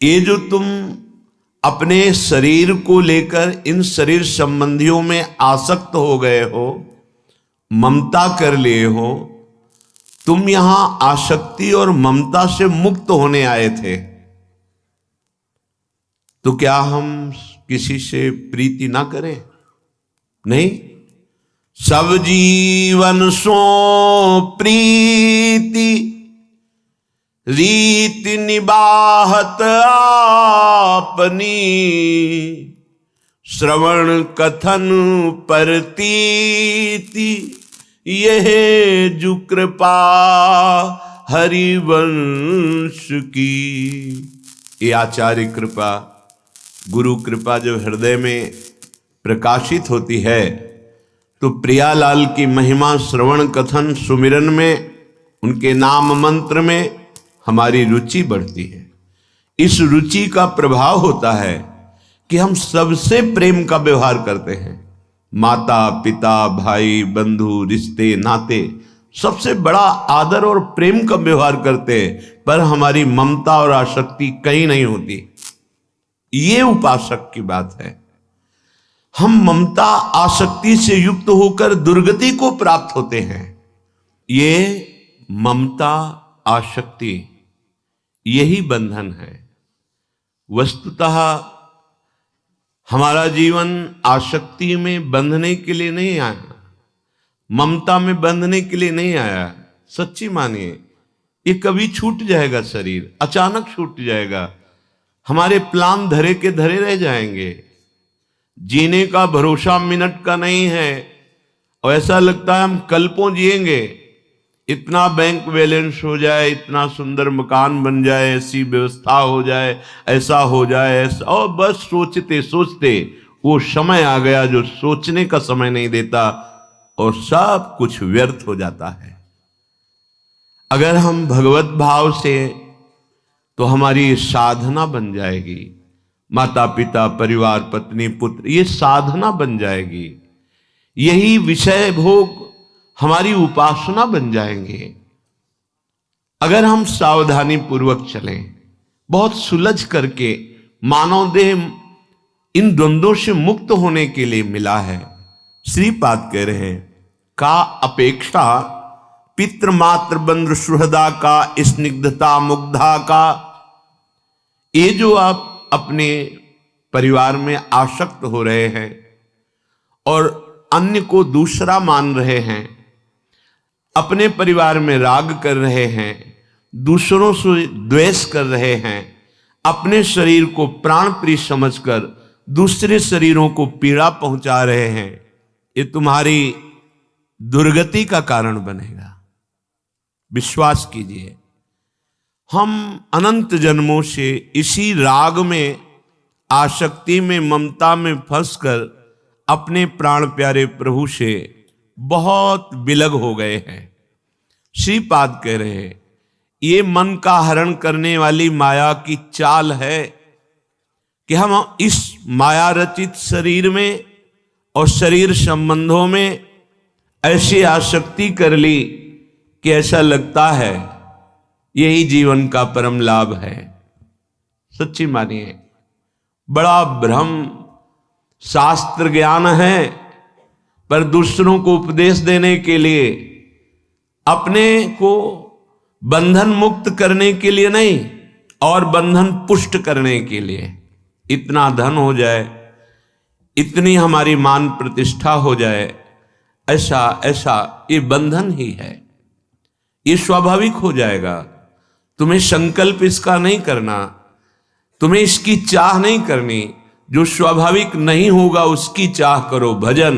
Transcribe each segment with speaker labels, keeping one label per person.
Speaker 1: ये जो तुम अपने शरीर को लेकर इन शरीर संबंधियों में आसक्त हो गए हो, ममता कर लिए हो, तुम यहां आसक्ति और ममता से मुक्त होने आए थे। तो क्या हम किसी से प्रीति ना करें? नहीं। सब जीवन सो प्रीति रीति निबाहत आपनी, श्रवण कथन परतीति यह जु कृपा हरिवंश की। ये आचार्य कृपा, गुरु कृपा जो हृदय में प्रकाशित होती है, तो प्रियालाल की महिमा श्रवण कथन सुमिरन में, उनके नाम मंत्र में हमारी रुचि बढ़ती है। इस रुचि का प्रभाव होता है कि हम सबसे प्रेम का व्यवहार करते हैं। माता पिता भाई बंधु रिश्ते नाते सबसे बड़ा आदर और प्रेम का व्यवहार करते हैं, पर हमारी ममता और आसक्ति कहीं नहीं होती। ये उपासक की बात है। हम ममता आसक्ति से युक्त होकर दुर्गति को प्राप्त होते हैं। ये ममता आसक्ति यही बंधन है। वस्तुतः हमारा जीवन आसक्ति में बंधने के लिए नहीं आया, ममता में बंधने के लिए नहीं आया। सच्ची मानिए, ये कभी छूट जाएगा, शरीर अचानक छूट जाएगा, हमारे प्लान धरे के धरे रह जाएंगे। जीने का भरोसा मिनट का नहीं है, और ऐसा लगता है हम कल्पों जिएंगे। इतना बैंक बैलेंस हो जाए, इतना सुंदर मकान बन जाए, ऐसी व्यवस्था हो जाए, ऐसा हो जाए, ऐसा, और बस सोचते सोचते वो समय आ गया जो सोचने का समय नहीं देता, और सब कुछ व्यर्थ हो जाता है। अगर हम भगवत भाव से, तो हमारी साधना बन जाएगी। माता पिता परिवार पत्नी पुत्र, ये साधना बन जाएगी। यही विषय भोग हमारी उपासना बन जाएंगे। अगर हम सावधानी पूर्वक चलें, बहुत सुलझ करके, मानव देह इन द्वंद्वों से मुक्त होने के लिए मिला है। श्रीपाद कह रहे हैं, का अपेक्षा पितृमात्र बंधु सुहृदा का स्निग्धता मुग्धा का। ये जो आप अपने परिवार में आसक्त हो रहे हैं और अन्य को दूसरा मान रहे हैं, अपने परिवार में राग कर रहे हैं, दूसरों से द्वेष कर रहे हैं, अपने शरीर को प्राण प्रिय समझकर दूसरे शरीरों को पीड़ा पहुंचा रहे हैं, ये तुम्हारी दुर्गति का कारण बनेगा। विश्वास कीजिए, हम अनंत जन्मों से इसी राग में, आसक्ति में, ममता में फंसकर अपने प्राण प्यारे प्रभु से बहुत विलग हो गए हैं। श्रीपाद कह रहे हैं, ये मन का हरण करने वाली माया की चाल है कि हम इस माया रचित शरीर में और शरीर संबंधों में ऐसी आसक्ति कर ली कि ऐसा लगता है यही जीवन का परम लाभ है। सच्ची मानिए, बड़ा भ्रम शास्त्र ज्ञान है, पर दूसरों को उपदेश देने के लिए, अपने को बंधन मुक्त करने के लिए नहीं, और बंधन पुष्ट करने के लिए। इतना धन हो जाए, इतनी हमारी मान प्रतिष्ठा हो जाए, ऐसा ऐसा, ये बंधन ही है। ये स्वाभाविक हो जाएगा। तुम्हें संकल्प इसका नहीं करना, तुम्हें इसकी चाह नहीं करनी। जो स्वाभाविक नहीं होगा उसकी चाह करो। भजन,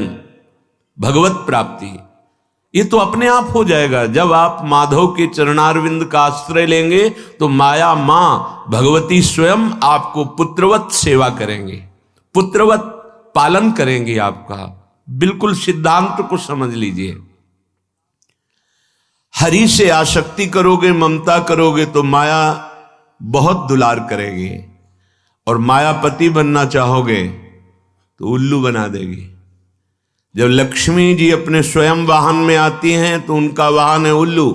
Speaker 1: भगवत प्राप्ति, ये तो अपने आप हो जाएगा। जब आप माधव के चरणारविंद का आश्रय लेंगे, तो माया मां भगवती स्वयं आपको पुत्रवत सेवा करेंगे, पुत्रवत पालन करेंगे आपका। बिल्कुल सिद्धांत को समझ लीजिए। हरि से आसक्ति करोगे, ममता करोगे, तो माया बहुत दुलार करेगी, और मायापति बनना चाहोगे तो उल्लू बना देगी। जब लक्ष्मी जी अपने स्वयं वाहन में आती हैं, तो उनका वाहन है उल्लू,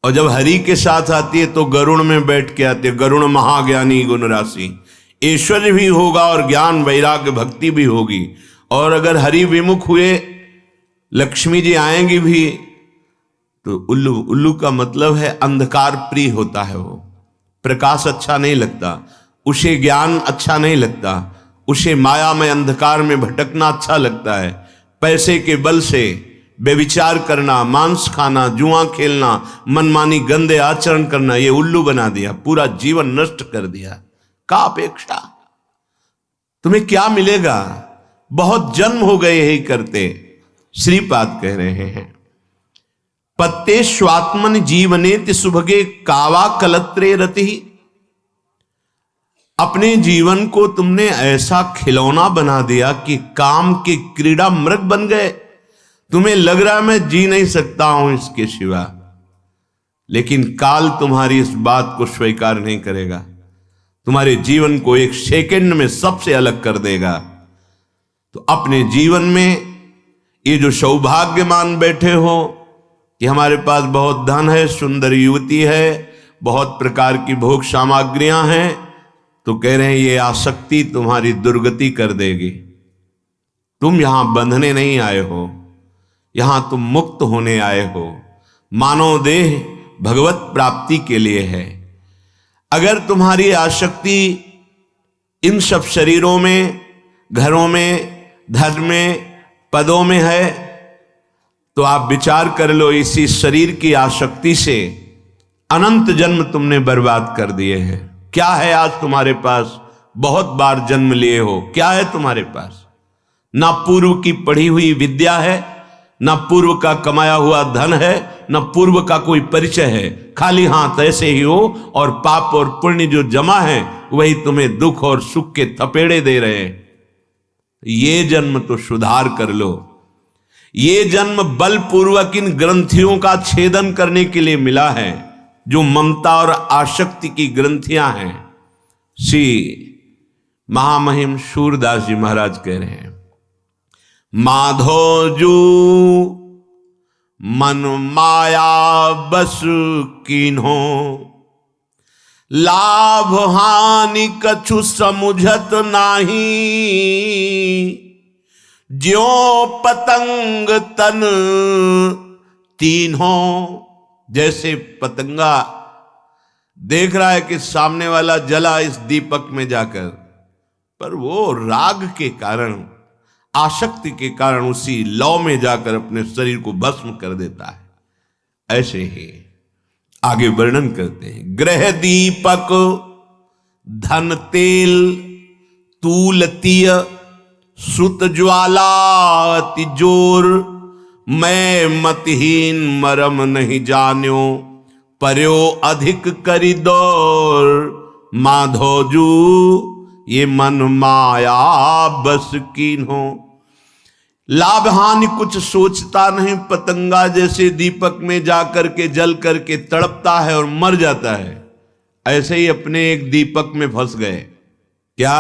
Speaker 1: और जब हरि के साथ आती है तो गरुण में बैठ के आती है। गरुण महाज्ञानी गुण राशि, ऐश्वर्य भी होगा और ज्ञान वैराग्य भक्ति भी होगी। और अगर हरि विमुख हुए, लक्ष्मी जी आएंगी भी, तो उल्लू, उल्लू का मतलब है अंधकार प्रिय होता है। वो प्रकाश अच्छा नहीं लगता, उसे ज्ञान अच्छा नहीं लगता, उसे माया में अंधकार में भटकना अच्छा लगता है। पैसे के बल से बेविचार करना, मांस खाना, जुआ खेलना, मनमानी गंदे आचरण करना, ये उल्लू बना दिया, पूरा जीवन नष्ट कर दिया। का अपेक्षा, तुम्हें क्या मिलेगा? बहुत जन्म हो गए यही करते। श्रीपाद कह रहे हैं, पत्ते स्वात्मन जीवने सुभगे कावा कलत्रे रति। अपने जीवन को तुमने ऐसा खिलौना बना दिया कि काम के क्रीड़ा मृग बन गए। तुम्हें लग रहा है मैं जी नहीं सकता हूं इसके सिवा, लेकिन काल तुम्हारी इस बात को स्वीकार नहीं करेगा। तुम्हारे जीवन को एक सेकंड में सबसे अलग कर देगा। तो अपने जीवन में ये जो सौभाग्यमान बैठे हो कि हमारे पास बहुत धन है, सुंदर युवती है, बहुत प्रकार की भोग सामग्रियां हैं, तो कह रहे हैं ये आसक्ति तुम्हारी दुर्गति कर देगी। तुम यहां बंधने नहीं आए हो, यहां तुम मुक्त होने आए हो। मानव देह भगवत प्राप्ति के लिए है। अगर तुम्हारी आसक्ति इन सब शरीरों में, घरों में, धन में, पदों में है, तो आप विचार कर लो, इसी शरीर की आसक्ति से अनंत जन्म तुमने बर्बाद कर दिए हैं। क्या है आज तुम्हारे पास? बहुत बार जन्म लिए हो, क्या है तुम्हारे पास? ना पूर्व की पढ़ी हुई विद्या है, ना पूर्व का कमाया हुआ धन है, ना पूर्व का कोई परिचय है। खाली हाथ ऐसे ही हो, और पाप और पुण्य जो जमा है वही तुम्हें दुख और सुख के थपेड़े दे रहे हैं। ये जन्म तो सुधार कर लो। ये जन्म बलपूर्वक इन ग्रंथियों का छेदन करने के लिए मिला है, जो ममता और आसक्ति की ग्रंथियां हैं। श्री महामहिम सूरदास जी महाराज कह रहे हैं, माधो जू मन माया बस कीन्हो, लाभ हानि कछु समुझत नाही, ज्यों पतंग तन तीन्हों। जैसे पतंगा देख रहा है कि सामने वाला जला इस दीपक में जाकर, पर वो राग के कारण, आसक्ति के कारण उसी लौ में जाकर अपने शरीर को भस्म कर देता है। ऐसे ही आगे वर्णन करते हैं, ग्रह दीपक धन तेल तूल तीय, श्रुत ज्वाला अति जोर, मैं मतहीन मरम नहीं जान्यो, पर्यो अधिक करी दौर, माधोजू ये मन माया बस कीन्हो। लाभ हानि कुछ सोचता नहीं, पतंगा जैसे दीपक में जाकर के जल करके तड़पता है और मर जाता है, ऐसे ही अपने एक दीपक में फंस गए। क्या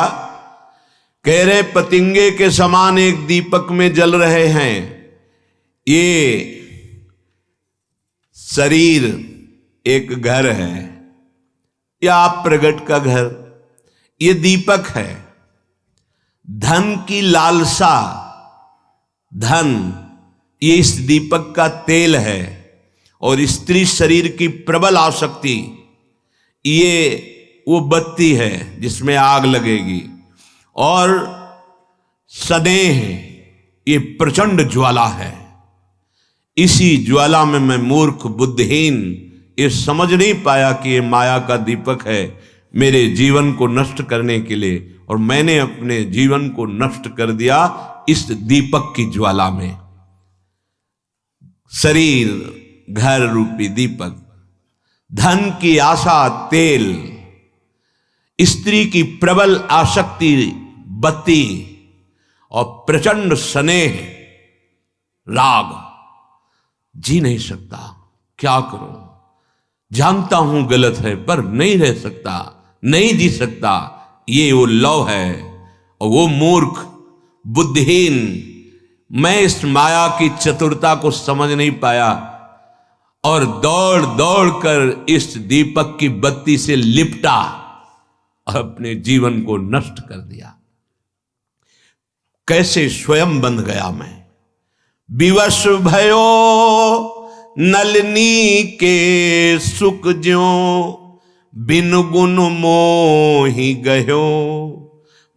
Speaker 1: कह रहे? पतंगे के समान एक दीपक में जल रहे हैं। ये शरीर एक घर है, या आप प्रगट का घर, ये दीपक है। धन की लालसा, धन ये इस दीपक का तेल है, और स्त्री शरीर की प्रबल आसक्ति ये वो बत्ती है जिसमें आग लगेगी, और स्नेह ये प्रचंड ज्वाला है। इसी ज्वाला में मैं मूर्ख बुद्धिहीन ये समझ नहीं पाया कि ये माया का दीपक है मेरे जीवन को नष्ट करने के लिए, और मैंने अपने जीवन को नष्ट कर दिया इस दीपक की ज्वाला में। शरीर घर रूपी दीपक, धन की आशा तेल, स्त्री की प्रबल आसक्ति बत्ती, और प्रचंड स्नेह राग। जी नहीं सकता, क्या करूं? जानता हूं गलत है, पर नहीं रह सकता, नहीं जी सकता। ये वो लौ है, और वो मूर्ख बुद्धिहीन, मैं इस माया की चतुरता को समझ नहीं पाया। और दौड़ दौड़ कर इस दीपक की बत्ती से लिपटा और अपने जीवन को नष्ट कर दिया। कैसे स्वयं बंध गया मैं, विवश भयो नलिनी के सुख ज्यों, बिन गुण मोहि गयो,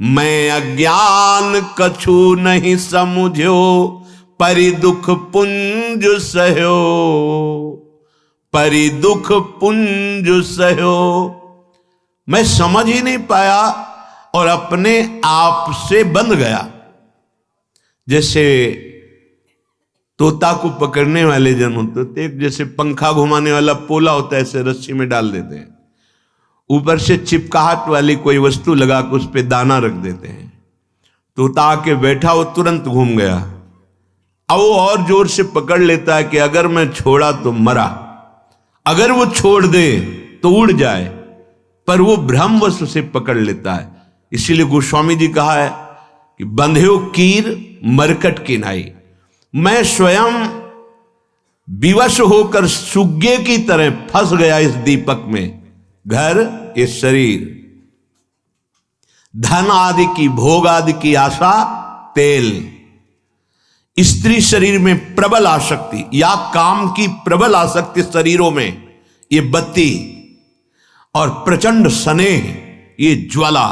Speaker 1: मैं अज्ञान कछु नहीं समझो, परि दुख पुंज सहयो, परि दुख पुंज सहयो। मैं समझ ही नहीं पाया और अपने आप से बंध गया। जैसे तोता को पकड़ने वाले जन होते थे, जैसे पंखा घुमाने वाला पोला होता है, ऐसे रस्सी में डाल देते हैं, ऊपर से चिपकाहट वाली कोई वस्तु लगा कर उस पर दाना रख देते हैं। तोता आके बैठा, वो तुरंत घूम गया। अब वो और जोर से पकड़ लेता है कि अगर मैं छोड़ा तो मरा, अगर वो छोड़ दे तो उड़ जाए, पर वो भ्रमवश उसे पकड़ लेता है। इसीलिए गोस्वामी जी कहा है कि बंध्यो कीर मरकट की नाई। मैं स्वयं विवश होकर सुग्गे की तरह फंस गया इस दीपक में। घर, ये शरीर, धन आदि की, भोग आदि की आशा, तेल, स्त्री शरीर में प्रबल आसक्ति या काम की प्रबल आसक्ति शरीरों में, ये बत्ती, और प्रचंड स्नेह, ये ज्वाला,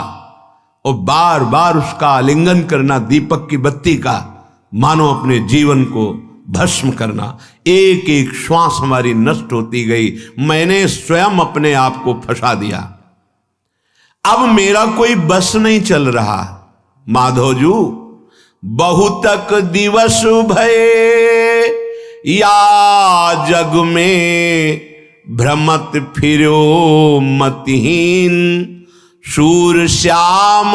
Speaker 1: और बार बार उसका आलिंगन करना दीपक की बत्ती का, मानो अपने जीवन को भस्म करना। एक एक श्वास हमारी नष्ट होती गई। मैंने स्वयं अपने आप को फंसा दिया। अब मेरा कोई बस नहीं चल रहा। माधोजू बहुतक दिवस भये, या जग में भ्रमत फिरो मतिहीन, शूर श्याम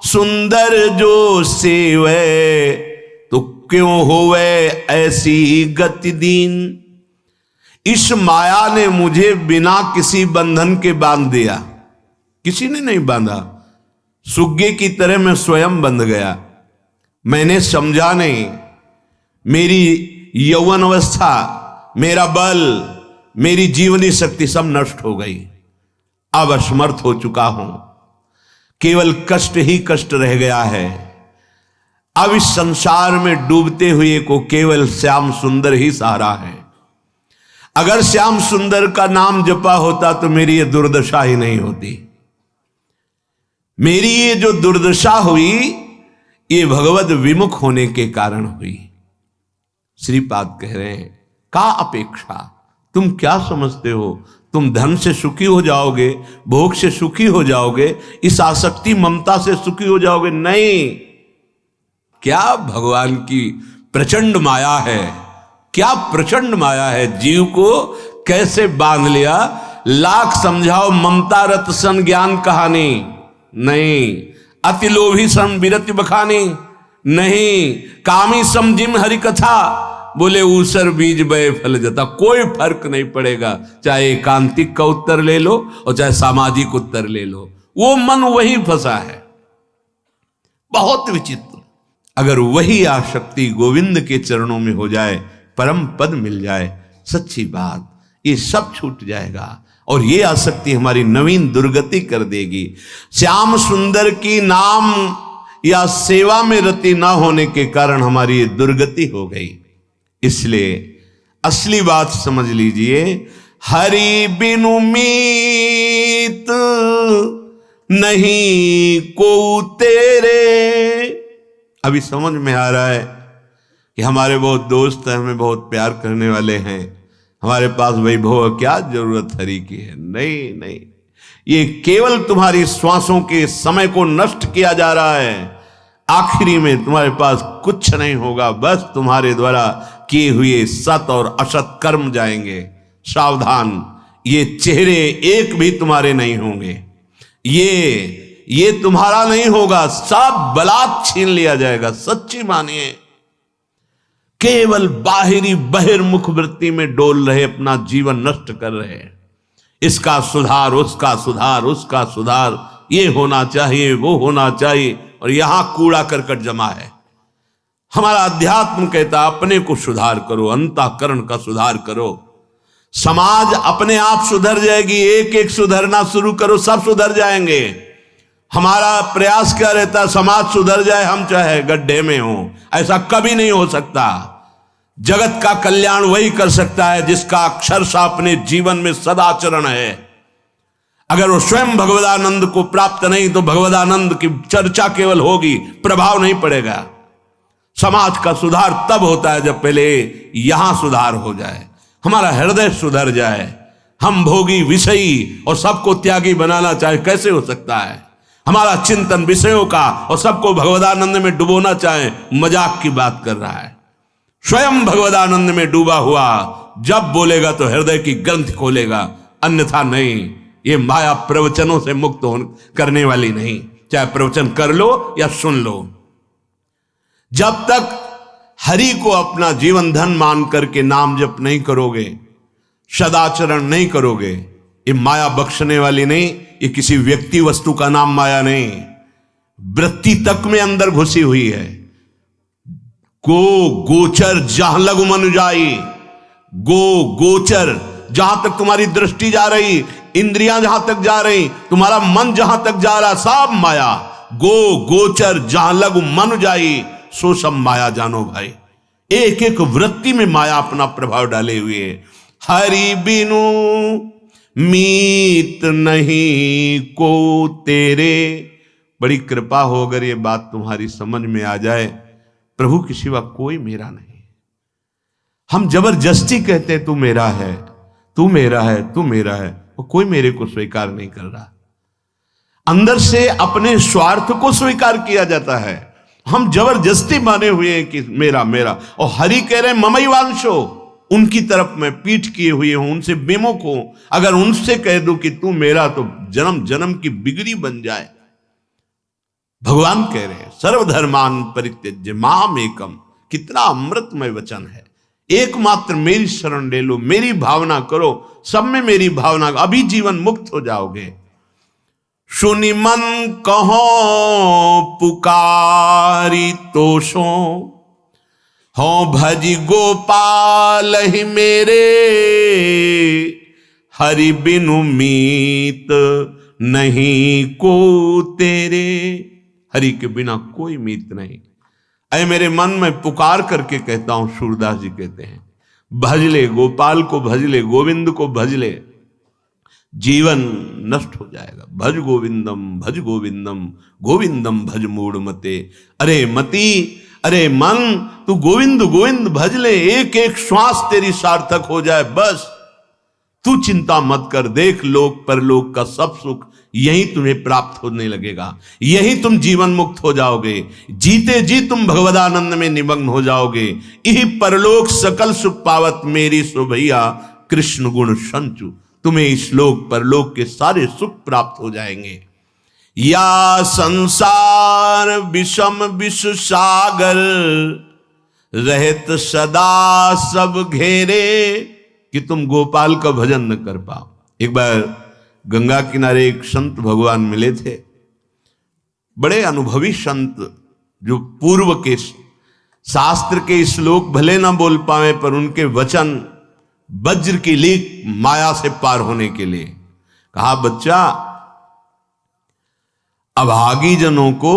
Speaker 1: सुंदर जो सेवे, तो क्यों होवे ऐसी गति दीन। इस माया ने मुझे बिना किसी बंधन के बांध दिया, किसी ने नहीं बांधा। सुग्गे की तरह मैं स्वयं बंध गया। मैंने समझा नहीं। मेरी यौवन अवस्था, मेरा बल, मेरी जीवनी शक्ति सब नष्ट हो गई। अब असमर्थ हो चुका हूं, केवल कष्ट ही कष्ट रह गया है। अब इस संसार में डूबते हुए को केवल श्याम सुंदर ही सहारा है। अगर श्याम सुंदर का नाम जपा होता तो मेरी ये दुर्दशा ही नहीं होती। मेरी ये जो दुर्दशा हुई, ये भगवद विमुख होने के कारण हुई। श्रीपाद कह रहे हैं, का अपेक्षा, तुम क्या समझते हो? तुम धन से सुखी हो जाओगे, भोग से सुखी हो जाओगे, इस आसक्ति ममता से सुखी हो जाओगे? नहीं। क्या भगवान की प्रचंड माया है, क्या प्रचंड माया है। जीव को कैसे बांध लिया। लाख समझाओ ममता रत सन ज्ञान कहानी नहीं, अति लोभी सन विरति बखानी नहीं, कामी समझिम हरि कथा, बोले ऊसर बीज बय फल जता। कोई फर्क नहीं पड़ेगा, चाहे एकांतिक का उत्तर ले लो और चाहे सामाजिक उत्तर ले लो, वो मन वही फंसा है। बहुत विचित्र। अगर वही आसक्ति गोविंद के चरणों में हो जाए, परम पद मिल जाए, सच्ची बात, ये सब छूट जाएगा और ये आसक्ति हमारी नवीन दुर्गति कर देगी। श्याम सुंदर की नाम या सेवा में रति ना होने के कारण हमारी ये दुर्गति हो गई। इसलिए असली बात समझ लीजिए, हरि बिनु मीत नहीं को तेरे। अभी समझ में आ रहा है कि हमारे बहुत दोस्त हैं, हमें बहुत प्यार करने वाले हैं, हमारे पास वैभव, क्या जरूरत हरि की है। नहीं नहीं, ये केवल तुम्हारी श्वासों के समय को नष्ट किया जा रहा है। आखिरी में तुम्हारे पास कुछ नहीं होगा, बस तुम्हारे द्वारा किए हुए सत और असत कर्म जाएंगे। सावधान, ये चेहरे एक भी तुम्हारे नहीं होंगे, ये तुम्हारा नहीं होगा, सब बलात् छीन लिया जाएगा। सच्ची मानिए, केवल बाहरी बहिर्मुख वृत्ति में डोल रहे, अपना जीवन नष्ट कर रहे हैं। इसका सुधार, उसका सुधार, उसका सुधार, ये होना चाहिए, वो होना चाहिए, और यहां कूड़ा करकट जमा है। हमारा अध्यात्म कहता अपने को सुधार करो, अंतःकरण का सुधार करो। समाज अपने आप सुधर जाएगी। एक एक सुधरना शुरू करो, सब सुधर जाएंगे। हमारा प्रयास क्या रहता है? समाज सुधर जाए, हम चाहे गड्ढे में हो। ऐसा कभी नहीं हो सकता। जगत का कल्याण वही कर सकता है जिसका अक्षरशः अपने जीवन में सदाचरण है। अगर वो स्वयं भगवदानंद को प्राप्त नहीं तो भगवदानंद की चर्चा केवल होगी, प्रभाव नहीं पड़ेगा। समाज का सुधार तब होता है जब पहले यहां सुधार हो जाए, हमारा हृदय सुधर जाए। हम भोगी विषयी और सबको त्यागी बनाना चाहे, कैसे हो सकता है? हमारा चिंतन विषयों का और सबको भगवदानंद में डुबोना चाहे, मजाक की बात कर रहा है। स्वयं भगवदानंद में डूबा हुआ जब बोलेगा तो हृदय की ग्रंथ खोलेगा, अन्यथा नहीं। ये माया प्रवचनों से मुक्त करने वाली नहीं, चाहे प्रवचन कर लो या सुन लो। जब तक हरि को अपना जीवन धन मान करके नाम जप नहीं करोगे, सदाचरण नहीं करोगे, ये माया बख्शने वाली नहीं। ये किसी व्यक्ति वस्तु का नाम माया नहीं, वृत्ति तक में अंदर घुसी हुई है। गो गोचर जहां लघु मनु जाई, गो गोचर जहां तक तुम्हारी दृष्टि जा रही, इंद्रियां जहां तक जा रही, तुम्हारा मन जहां तक जा रहा, सब माया। गो गोचर जहां लघु मनु जाई, सो सब माया जानो भाई। एक एक वृत्ति में माया अपना प्रभाव डाले हुए है। हरि बिनु मीत नहीं को तेरे। बड़ी कृपा हो अगर ये बात तुम्हारी समझ में आ जाए, प्रभु के सिवा कोई मेरा नहीं। हम जबरदस्ती कहते हैं तू मेरा है, तू मेरा है, तू मेरा है, और कोई मेरे को स्वीकार नहीं कर रहा। अंदर से अपने स्वार्थ को स्वीकार किया जाता है। हम जबरदस्ती माने हुए हैं कि मेरा मेरा, और हरि कह रहे ममई वांशो, उनकी तरफ मैं पीठ किए हुए हूं, उनसे विमुख हूं। अगर उनसे कह दूं कि तू मेरा, तो जन्म जन्म की बिगड़ी बन जाए। भगवान कह रहे हैं सर्वधर्मान परित्यज्य माम एकम। कितना अमृतमय वचन है। एकमात्र मेरी शरण ले लो, मेरी भावना करो, सब में मेरी भावना, अभी जीवन मुक्त हो जाओगे। सुनि मन कहो पुकारी तोषो, हो भज गोपाल ही मेरे, हरि बिनु मीत नहीं को तेरे। हरि के बिना कोई मीत नहीं। अय मेरे मन में पुकार करके कहता हूं, सूरदास जी कहते हैं, भजले गोपाल को, भजले गोविंद को, भजले जीवन नष्ट हो जाएगा। भज गोविंदम भज गोविंदम, गोविंदम भज मूढ़ मते। अरे मती, अरे मन, तू गोविंद गोविंद भज ले, एक एक श्वास तेरी सार्थक हो जाए बस। तू चिंता मत कर, देख लोक परलोक का सब सुख यही तुम्हें प्राप्त होने लगेगा। यही तुम जीवन मुक्त हो जाओगे। जीते जी तुम भगवदानंद में निमग्न हो जाओगे। यही परलोक सकल सुख पावत मेरी सो भैया, कृष्ण गुण संचु। तुम्हें इस लोक परलोक के सारे सुख प्राप्त हो जाएंगे। या संसार विषम विश्व सागर, रहत सदा सब घेरे। कि तुम गोपाल का भजन न कर पाओ। एक बार गंगा किनारे एक संत भगवान मिले थे, बड़े अनुभवी संत, जो पूर्व के शास्त्र के श्लोक भले ना बोल पाए, पर उनके वचन वज्र की लीक माया से पार होने के लिए। कहा, बच्चा, अभागी जनों को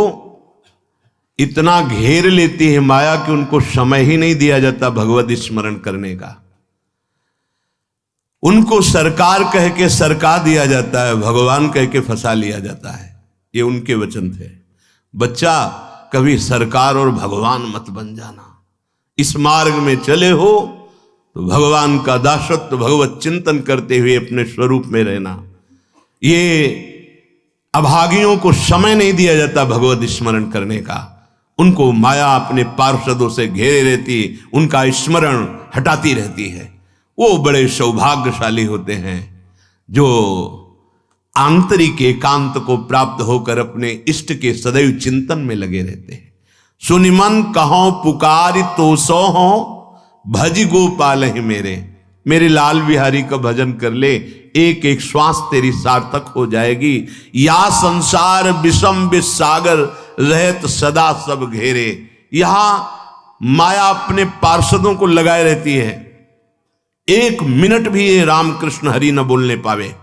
Speaker 1: इतना घेर लेती है माया कि उनको समय ही नहीं दिया जाता भगवत स्मरण करने का। उनको सरकार कह के सरका दिया जाता है, भगवान कह के फंसा लिया जाता है। ये उनके वचन थे। बच्चा, कभी सरकार और भगवान मत बन जाना। इस मार्ग में चले हो तो भगवान का दासत्व, भगवत चिंतन करते हुए अपने स्वरूप में रहना। ये अभागियों को समय नहीं दिया जाता भगवत स्मरण करने का। उनको माया अपने पार्षदों से घेरे रहती, उनका स्मरण हटाती रहती है। वो बड़े सौभाग्यशाली होते हैं जो आंतरिक एकांत को प्राप्त होकर अपने इष्ट के सदैव चिंतन में लगे रहते हैं। सुनि मन कहो पुकारी तो सो हो, भज गोपाल ही मेरे। मेरे लाल बिहारी का भजन कर ले, एक एक श्वास तेरी सार्थक हो जाएगी। या संसार विषम विसागर, रहत सदा सब घेरे। यहां माया अपने पार्षदों को लगाए रहती है। एक मिनट भी ये रामकृष्ण हरि न बोलने पावे।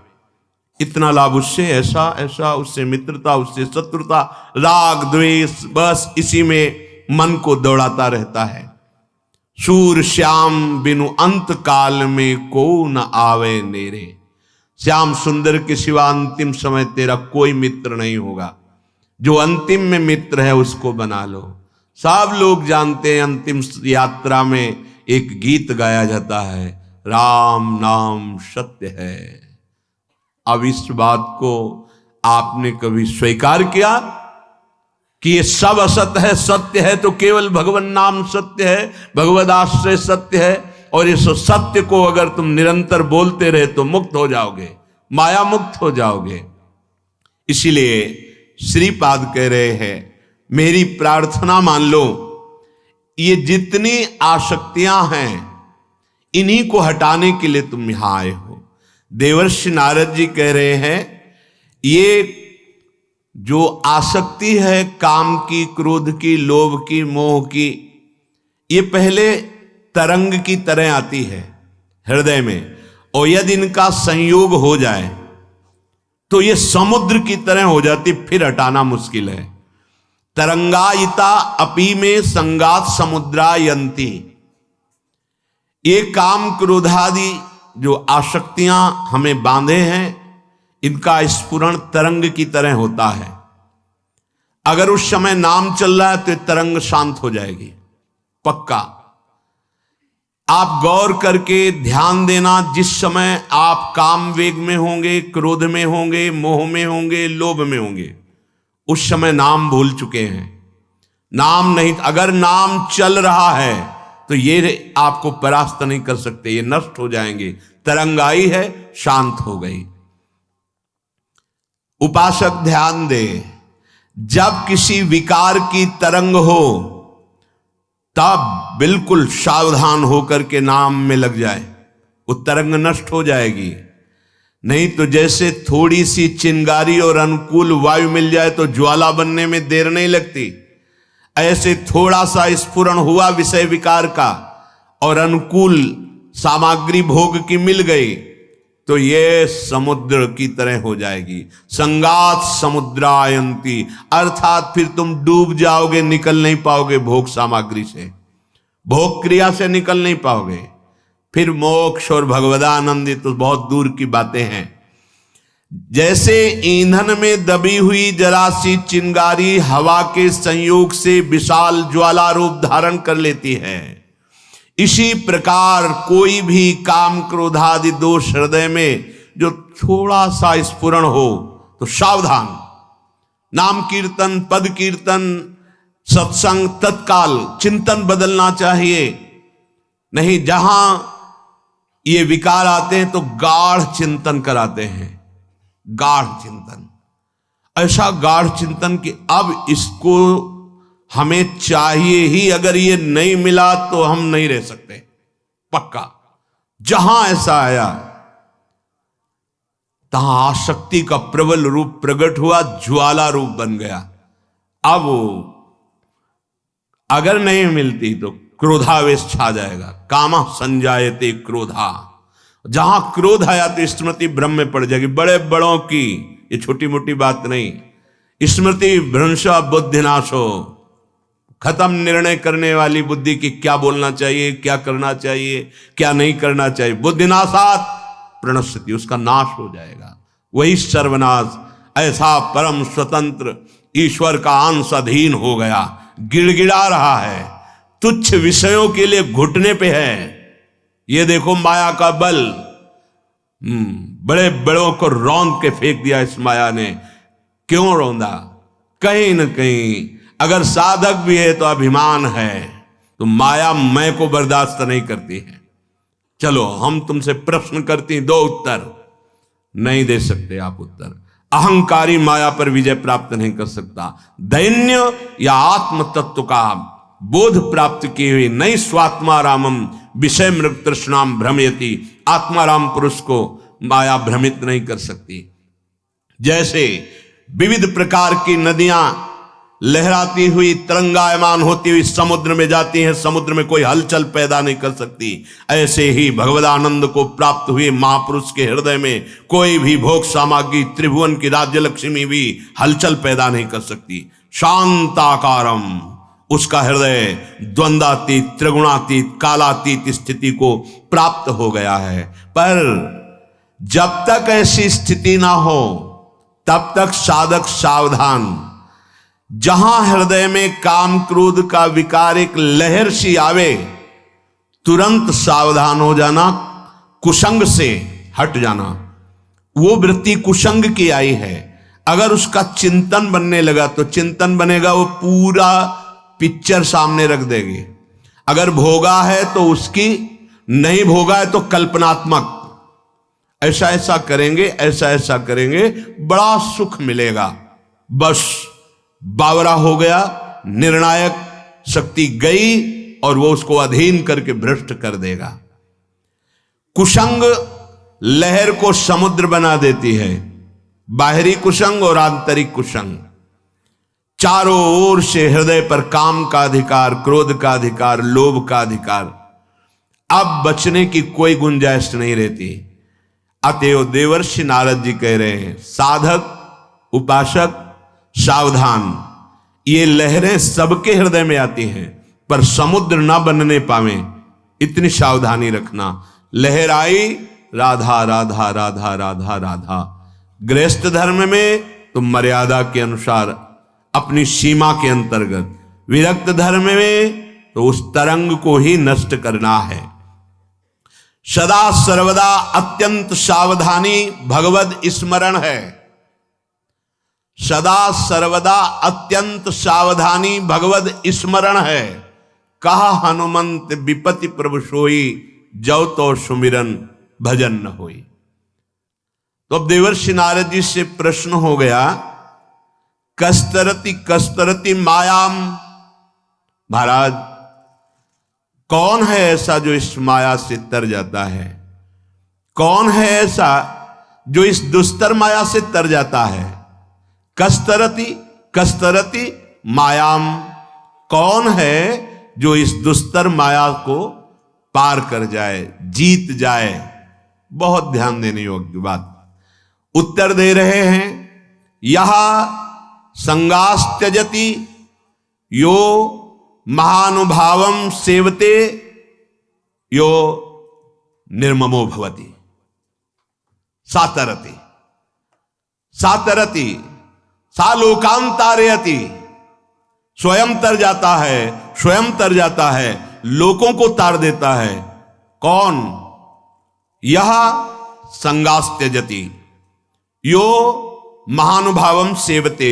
Speaker 1: इतना लाभ उससे, ऐसा ऐसा, उससे मित्रता, उससे शत्रुता, राग द्वेष, बस इसी में मन को दौड़ाता रहता है। सूर श्याम बिनु अंत काल में को न आवे नेरे। श्याम सुंदर के सिवा अंतिम समय तेरा कोई मित्र नहीं होगा। जो अंतिम में मित्र है उसको बना लो। सब लोग जानते हैं अंतिम यात्रा में एक गीत गाया जाता है, राम नाम सत्य है। अब इस बात को आपने कभी स्वीकार किया कि ये सब असत है, सत्य है तो केवल भगवान नाम सत्य है, भगवद आश्रय सत्य है, और इस सत्य को अगर तुम निरंतर बोलते रहे तो मुक्त हो जाओगे, माया मुक्त हो जाओगे। इसीलिए श्रीपाद कह रहे हैं, मेरी प्रार्थना मान लो, ये जितनी आसक्तियां हैं इन्हीं को हटाने के लिए तुम यहां आए हो। देवर्षि नारद जी कह रहे हैं, ये जो आसक्ति है काम की, क्रोध की, लोभ की, मोह की, ये पहले तरंग की तरह आती है हृदय में, और यदि इनका संयोग हो जाए तो ये समुद्र की तरह हो जाती, फिर हटाना मुश्किल है। तरंगायिता अपी में संगात समुद्रायंती। ये काम क्रोधादि जो आसक्तियां हमें बांधे हैं, इनका स्फुरण तरंग की तरह होता है। अगर उस समय नाम चल रहा है तो तरंग शांत हो जाएगी, पक्का। आप गौर करके ध्यान देना, जिस समय आप काम वेग में होंगे, क्रोध में होंगे, मोह में होंगे, लोभ में होंगे, उस समय नाम भूल चुके हैं। नाम नहीं, अगर नाम चल रहा है तो ये आपको परास्त नहीं कर सकते, ये नष्ट हो जाएंगे। तरंग आई है, शांत हो गई। उपासक ध्यान दे, जब किसी विकार की तरंग हो तब बिल्कुल सावधान होकर के नाम में लग जाए, वो तरंग नष्ट हो जाएगी। नहीं तो जैसे थोड़ी सी चिंगारी और अनुकूल वायु मिल जाए तो ज्वाला बनने में देर नहीं लगती, ऐसे थोड़ा सा स्फुरण हुआ विषय विकार का और अनुकूल सामग्री भोग की मिल गई तो ये समुद्र की तरह हो जाएगी। संगात समुद्रायंती, अर्थात फिर तुम डूब जाओगे, निकल नहीं पाओगे भोग सामग्री से, भोग क्रिया से निकल नहीं पाओगे। फिर मोक्ष और भगवदानंद तो बहुत दूर की बातें हैं। जैसे ईंधन में दबी हुई जरा सी चिंगारी हवा के संयोग से विशाल ज्वाला रूप धारण कर लेती है, इसी प्रकार कोई भी काम क्रोधादि दोष हृदय में जो थोड़ा सा स्फुरण हो तो सावधान। नाम कीर्तन, पद कीर्तन, सत्संग, तत्काल चिंतन बदलना चाहिए। नहीं, जहां ये विकार आते हैं तो गाढ़ चिंतन कराते हैं, गाढ़ चिंतन, ऐसा गाढ़ चिंतन कि अब इसको हमें चाहिए ही, अगर ये नहीं मिला तो हम नहीं रह सकते, पक्का। जहां ऐसा आया तहां आसक्ति का प्रबल रूप प्रकट हुआ, ज्वाला रूप बन गया। अब अगर नहीं मिलती तो क्रोधावेश छा जाएगा, कामः संजायते क्रोधा। जहां क्रोध आया तो स्मृति भ्रम में पड़ जाएगी, बड़े बड़ों की, ये छोटी मोटी बात नहीं। स्मृति भ्रंशा बुद्धिनाशो, खत्म निर्णय करने वाली बुद्धि की क्या बोलना चाहिए, क्या करना चाहिए, क्या नहीं करना चाहिए। बुद्धिनाशात प्रणश्यति, उसका नाश हो जाएगा, वही सर्वनाश। ऐसा परम स्वतंत्र ईश्वर का अंश अधीन हो गया, गिड़गिड़ा रहा है, तुच्छ विषयों के लिए घुटने पे है। ये देखो माया का बल, बड़े बड़ों को रौंद के फेंक दिया इस माया ने। क्यों रौंदा? कहीं न कहीं अगर साधक भी है तो अभिमान है, तो माया मैं को बर्दाश्त नहीं करती है। चलो हम तुमसे प्रश्न करती हैं, दो उत्तर। नहीं दे सकते आप उत्तर। अहंकारी माया पर विजय प्राप्त नहीं कर सकता। दैन्य या आत्म तत्व का बोध प्राप्त किए हुए नहीं स्वात्मा रामम विषय मृग तृष्णाम भ्रमयति, आत्माराम पुरुष को माया भ्रमित नहीं कर सकती। जैसे विविध प्रकार की नदियां लहराती हुई तरंगायमान होती हुई समुद्र में जाती हैं, समुद्र में कोई हलचल पैदा नहीं कर सकती। ऐसे ही भगवदानंद को प्राप्त हुए महापुरुष के हृदय में कोई भी भोग सामग्री, त्रिभुवन की राज्य लक्ष्मी भी हलचल पैदा नहीं कर सकती। शांताकारम, उसका हृदय द्वंद्वातीत, त्रिगुणातीत, कालातीत स्थिति को प्राप्त हो गया है। पर जब तक ऐसी स्थिति ना हो तब तक साधक सावधान। जहां हृदय में काम क्रोध का विकार एक लहर सी आवे, तुरंत सावधान हो जाना, कुसंग से हट जाना। वो वृत्ति कुसंग की आई है, अगर उसका चिंतन बनने लगा तो चिंतन बनेगा, वो पूरा पिक्चर सामने रख देगी। अगर भोगा है तो उसकी, नहीं भोगा है तो कल्पनात्मक, ऐसा ऐसा करेंगे, ऐसा ऐसा करेंगे, बड़ा सुख मिलेगा। बस बावरा हो गया, निर्णायक शक्ति गई और वो उसको अधीन करके भ्रष्ट कर देगा। कुसंग लहर को समुद्र बना देती है, बाहरी कुसंग और आंतरिक कुसंग। चारों ओर से हृदय पर काम का अधिकार, क्रोध का अधिकार, लोभ का अधिकार, अब बचने की कोई गुंजाइश नहीं रहती। अतएव देवर्षि नारद जी कह रहे हैं, साधक उपासक सावधान। ये लहरें सबके हृदय में आती हैं, पर समुद्र ना बनने पावे, इतनी सावधानी रखना। लहर आई, राधा राधा राधा राधा राधा। गृहस्थ धर्म में तो मर्यादा के अनुसार, अपनी सीमा के अंतर्गत। विरक्त धर्म में तो उस तरंग को ही नष्ट करना है। सदा सर्वदा अत्यंत सावधानी भगवद स्मरण है। सदा सर्वदा अत्यंत सावधानी भगवद स्मरण है। कहा हनुमंत विपति प्रभु सोई, जौ तो सुमिरन भजन न होई। तो अब देवर्षि नारद जी से प्रश्न हो गया, कस्तरति कस्तरति मायाम। महाराज, कौन है ऐसा जो इस माया से तर जाता है? कौन है ऐसा जो इस दुस्तर माया से तर जाता है? कस्तरति कस्तरति मायाम, कौन है जो इस दुस्तर माया को पार कर जाए, जीत जाए? बहुत ध्यान देने योग्य बात। उत्तर दे रहे हैं, यहा संगास त्यजति यो महानुभावम सेवते यो निर्ममो भवति। सातरति सातरति, सा लोकांतारयति, स्वयं तर जाता है, स्वयं तर जाता है, लोगों को तार देता है। कौन? यह संगास त्यजति यो महानुभावम सेवते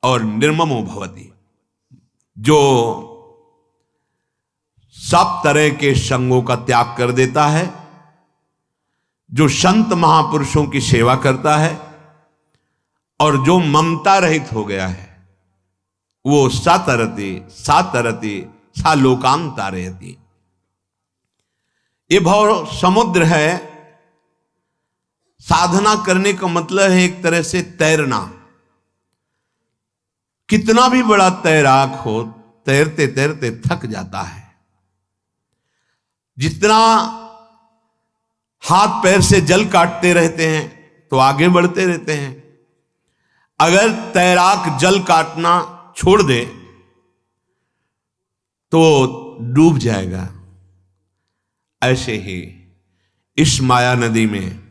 Speaker 1: और निर्ममो भवति, जो सब तरह के संगों का त्याग कर देता है, जो संत महापुरुषों की सेवा करता है और जो ममता रहित हो गया है, वो सातरति सातरति सा लोकांतारयति। ये भव समुद्र है। साधना करने का मतलब है एक तरह से तैरना। कितना भी बड़ा तैराक हो, तैरते तैरते थक जाता है। जितना हाथ पैर से जल काटते रहते हैं तो आगे बढ़ते रहते हैं। अगर तैराक जल काटना छोड़ दे तो डूब जाएगा। ऐसे ही इस माया नदी में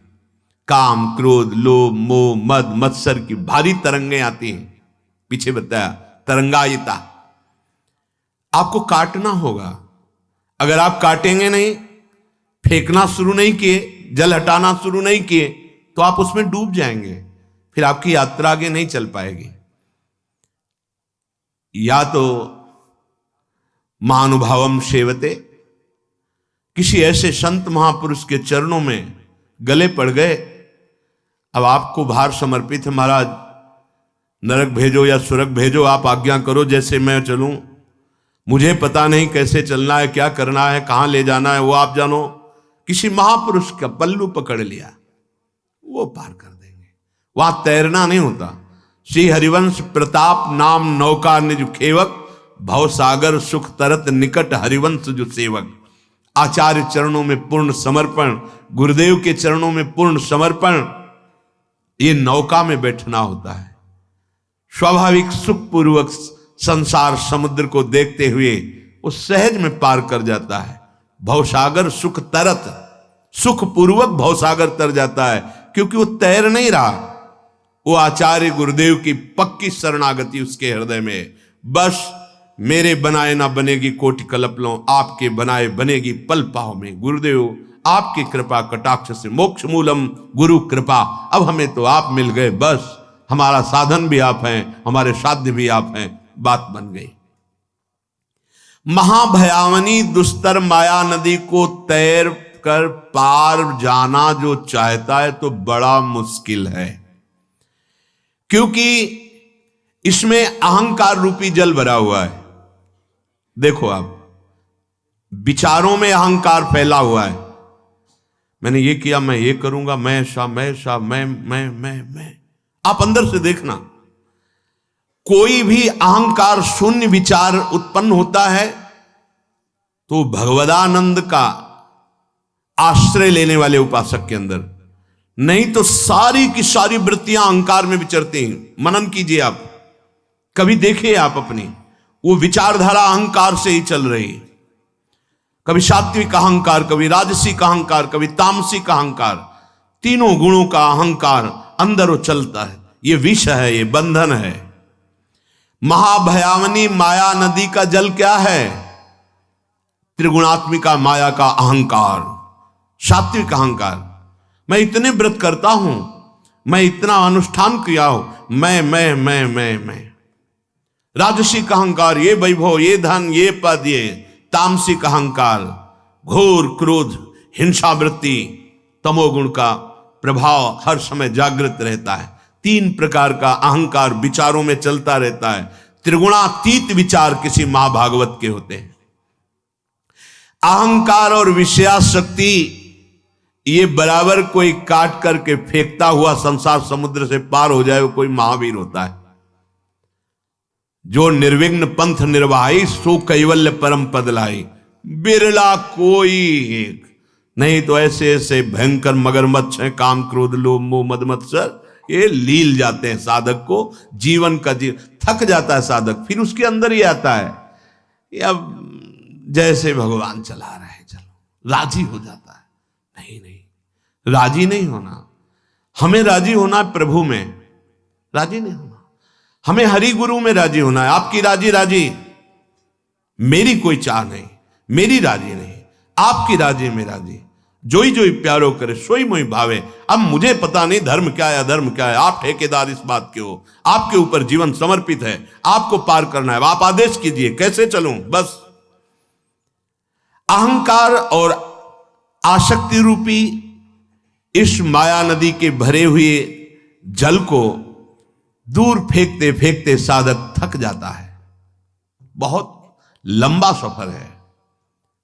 Speaker 1: काम, क्रोध, लोभ, मोह, मद, मत्सर की भारी तरंगें आती हैं। पीछे बताया तरंगायिता। आपको काटना होगा। अगर आप काटेंगे नहीं, फेंकना शुरू नहीं किए, जल हटाना शुरू नहीं किए, तो आप उसमें डूब जाएंगे। फिर आपकी यात्रा आगे नहीं चल पाएगी। या तो महानुभावम सेवते, किसी ऐसे संत महापुरुष के चरणों में गले पड़ गए। अब आपको भार समर्पित है, महाराज नरक भेजो या सुरग भेजो, आप आज्ञा करो जैसे मैं चलूं। मुझे पता नहीं कैसे चलना है, क्या करना है, कहां ले जाना है, वो आप जानो। किसी महापुरुष का पल्लू पकड़ लिया, वो पार कर देंगे। वहां तैरना नहीं होता, श्री हरिवंश प्रताप नाम नौका निज खेवक, भवसागर सुख तरत निकट हरिवंश जो सेवक। आचार्य चरणों में पूर्ण समर्पण, गुरुदेव के चरणों में पूर्ण समर्पण, ये नौका में बैठना होता है। स्वाभाविक सुखपूर्वक संसार समुद्र को देखते हुए वो सहज में पार कर जाता है। भवसागर सुख तरत, सुखपूर्वक भवसागर तर जाता है, क्योंकि वो तैर नहीं रहा, वो आचार्य गुरुदेव की पक्की शरणागति उसके हृदय में। बस मेरे बनाए ना बनेगी कोटि कल्पलों, आपके बनाए बनेगी पल पाव में। गुरुदेव आपकी कृपा कटाक्ष से मोक्ष मूलम गुरु कृपा, अब हमें तो आप मिल गए, बस हमारा साधन भी आप हैं, हमारे साध्य भी आप हैं, बात बन गई। महाभयावनी दुस्तर माया नदी को तैर कर पार जाना जो चाहता है तो बड़ा मुश्किल है, क्योंकि इसमें अहंकार रूपी जल भरा हुआ है। देखो आप, विचारों में अहंकार फैला हुआ है, मैंने ये किया, मैं ये करूंगा, मैं ऐसा, मैं। आप अंदर से देखना, कोई भी अहंकार शून्य विचार उत्पन्न होता है तो भगवदानंद का आश्रय लेने वाले उपासक के अंदर, नहीं तो सारी की सारी वृत्तियां अहंकार में विचरती हैं। मनन कीजिए आप, कभी देखिए आप अपनी, वो विचारधारा अहंकार से ही चल रही है। कभी सात्विक अहंकार, कभी राजसिक अहंकार, कभी तामसिक अहंकार, तीनों गुणों का अहंकार अंदर वो चलता है। ये विष है, ये बंधन है। महाभयावनी माया नदी का जल क्या है? त्रिगुणात्मिका माया का अहंकार, सात्विक अहंकार। मैं इतने व्रत करता हूं, मैं इतना अनुष्ठान किया हूं, मैं। राजसिक अहंकार, ये वैभव, ये धन, ये पद, ये। तामसिक अहंकार, घोर क्रोध, हिंसा वृत्ति, तमोगुण का प्रभाव हर समय जागृत रहता है। 3 प्रकार का अहंकार विचारों में चलता रहता है। त्रिगुणातीत विचार किसी महाभागवत के होते हैं। अहंकार और विषयाशक्ति ये बराबर कोई काट करके फेंकता हुआ संसार समुद्र से पार हो जाए, वो कोई महावीर होता है। जो निर्विघ्न पंथ निर्वाही, सो कैवल्य परम पद लाई। बिरला कोई एक, नहीं तो ऐसे ऐसे भयंकर मगरमच्छ हैं, काम क्रोध लोभ मोह मद मत्सर, ये लील जाते हैं साधक को। जीवन का थक जाता है साधक, फिर उसके अंदर ही आता है ये अब जैसे भगवान चला रहे हैं, चलो, राजी हो जाता है। नहीं, राजी नहीं होना। हमें राजी होना है प्रभु में, राजी नहीं होना। हमें हरि गुरु में राजी होना है। आपकी राजी, मेरी कोई चाह नहीं, मेरी राजी नहीं, आपकी राजी में राजी। जोई जोई प्यारो करे सोई मोई भावे। अब मुझे पता नहीं धर्म क्या है अधर्म क्या है, आप ठेकेदार इस बात के हो, आपके ऊपर जीवन समर्पित है, आपको पार करना है, आप आदेश कीजिए कैसे चलूं। बस अहंकार और आसक्ति रूपी इस माया नदी के भरे हुए जल को दूर फेंकते फेंकते साधक थक जाता है। बहुत लंबा सफर है।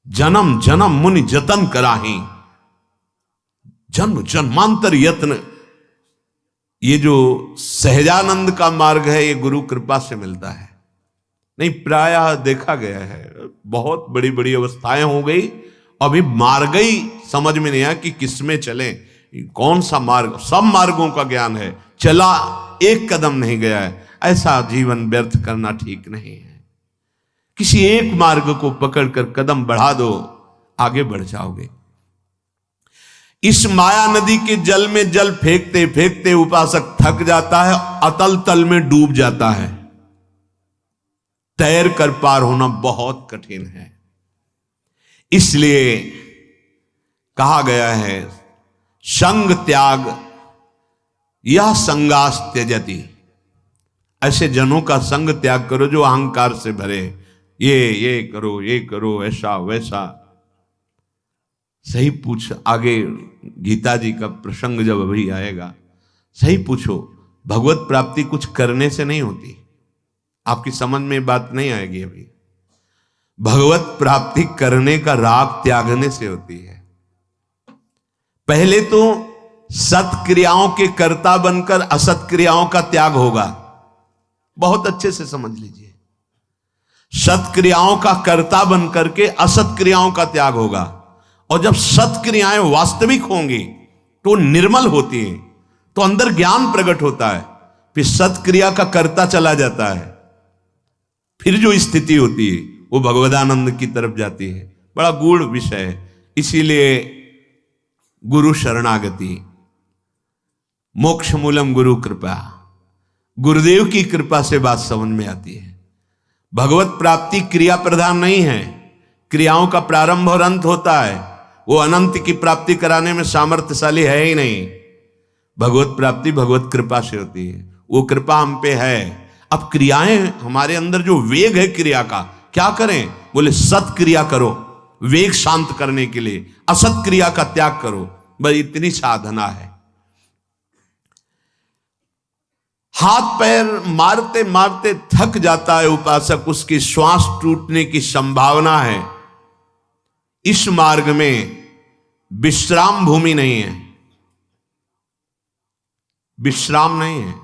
Speaker 1: जन्म जन्म मुनि जतन कराही, जन्म जन्मांतर यत्न। ये जो सहजानंद का मार्ग है, ये गुरु कृपा से मिलता है। नहीं, प्रायः देखा गया है बहुत बड़ी बड़ी अवस्थाएं हो गई, अभी मार्ग ही समझ में नहीं आया कि किसमें चले, कौन सा मार्ग। सब मार्गों का ज्ञान है, चला एक कदम नहीं गया है। ऐसा जीवन व्यर्थ करना ठीक नहीं है। किसी एक मार्ग को पकड़कर कदम बढ़ा दो, आगे बढ़ जाओगे। इस माया नदी के जल में जल फेंकते फेंकते उपासक थक जाता है, अतल तल में डूब जाता है। तैर कर पार होना बहुत कठिन है। इसलिए कहा गया है, संग त्याग यह संगास त्यजति। ऐसे जनों का संग त्याग करो जो अहंकार से भरे, ये करो, ऐसा वैसा। सही पूछ, आगे गीता जी का प्रसंग जब अभी आएगा, सही पूछो। भगवत प्राप्ति कुछ करने से नहीं होती। आपकी समझ में बात नहीं आएगी अभी। भगवत प्राप्ति करने का राग त्यागने से होती है। पहले तो सत्क्रियाओं के कर्ता बनकर असत क्रियाओं का त्याग होगा, बहुत अच्छे से समझ लीजिए। सत क्रियाओं का कर्ता बन करके असत क्रियाओं का त्याग होगा, और जब सत क्रियाएं वास्तविक होंगी तो निर्मल होती हैं, तो अंदर ज्ञान प्रकट होता है, फिर सत क्रिया का कर्ता चला जाता है, फिर जो स्थिति होती है वो भगवदानंद की तरफ जाती है। बड़ा गूढ़ विषय है। इसीलिए गुरु शरणागति, मोक्ष मूलम गुरु कृपा, गुरुदेव की कृपा से बात समझ में आती है। भगवत प्राप्ति क्रिया प्रधान नहीं है, क्रियाओं का प्रारंभ और अंत होता है। वो अनंत की प्राप्ति कराने में सामर्थ्यशाली है ही नहीं। भगवत प्राप्ति भगवत कृपा से होती है, वो कृपा हम पे है। अब क्रियाएं, हमारे अंदर जो वेग है क्रिया का, क्या करें? बोले सत क्रिया करो, वेग शांत करने के लिए असत क्रिया का त्याग करो। बस इतनी साधना है। हाथ पैर मारते मारते थक जाता है उपासक, उसकी श्वास टूटने की संभावना है। इस मार्ग में विश्राम भूमि नहीं है, विश्राम नहीं है।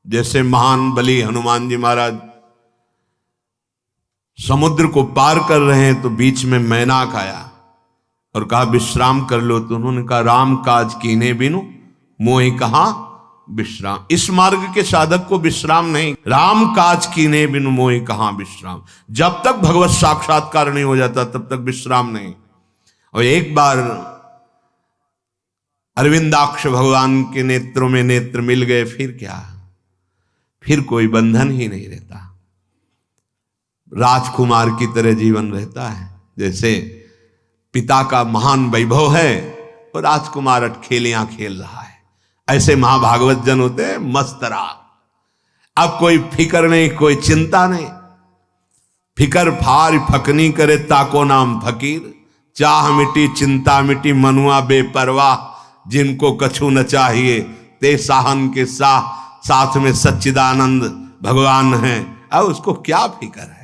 Speaker 1: जैसे महान बलि हनुमान जी महाराज समुद्र को पार कर रहे हैं तो बीच में मैनाक आया और कहा विश्राम कर लो, तो उन्होंने कहा राम काज कीने बिनु मोहि कहा विश्राम। इस मार्ग के साधक को विश्राम नहीं, राम काज कीने बिनु मोहि कहा विश्राम। जब तक भगवत साक्षात्कार नहीं हो जाता तब तक विश्राम नहीं। और एक बार अरविंदाक्ष भगवान के नेत्रों में नेत्र मिल गए, फिर क्या, फिर कोई बंधन ही नहीं रहता। राजकुमार की तरह जीवन रहता है। जैसे पिता का महान वैभव है और राजकुमार अटखेलियां खेल रहा है, ऐसे महाभागवत जन होते हैं मस्तरा। अब कोई फिकर नहीं, कोई चिंता नहीं। फिकर फार फकनी करे ताको नाम फकीर, चाह मिटी चिंता मिटी मनुआ बेपरवाह, जिनको कछु न चाहिए ते साहन के साथ में सच्चिदानंद भगवान हैं। अब उसको क्या फिकर है।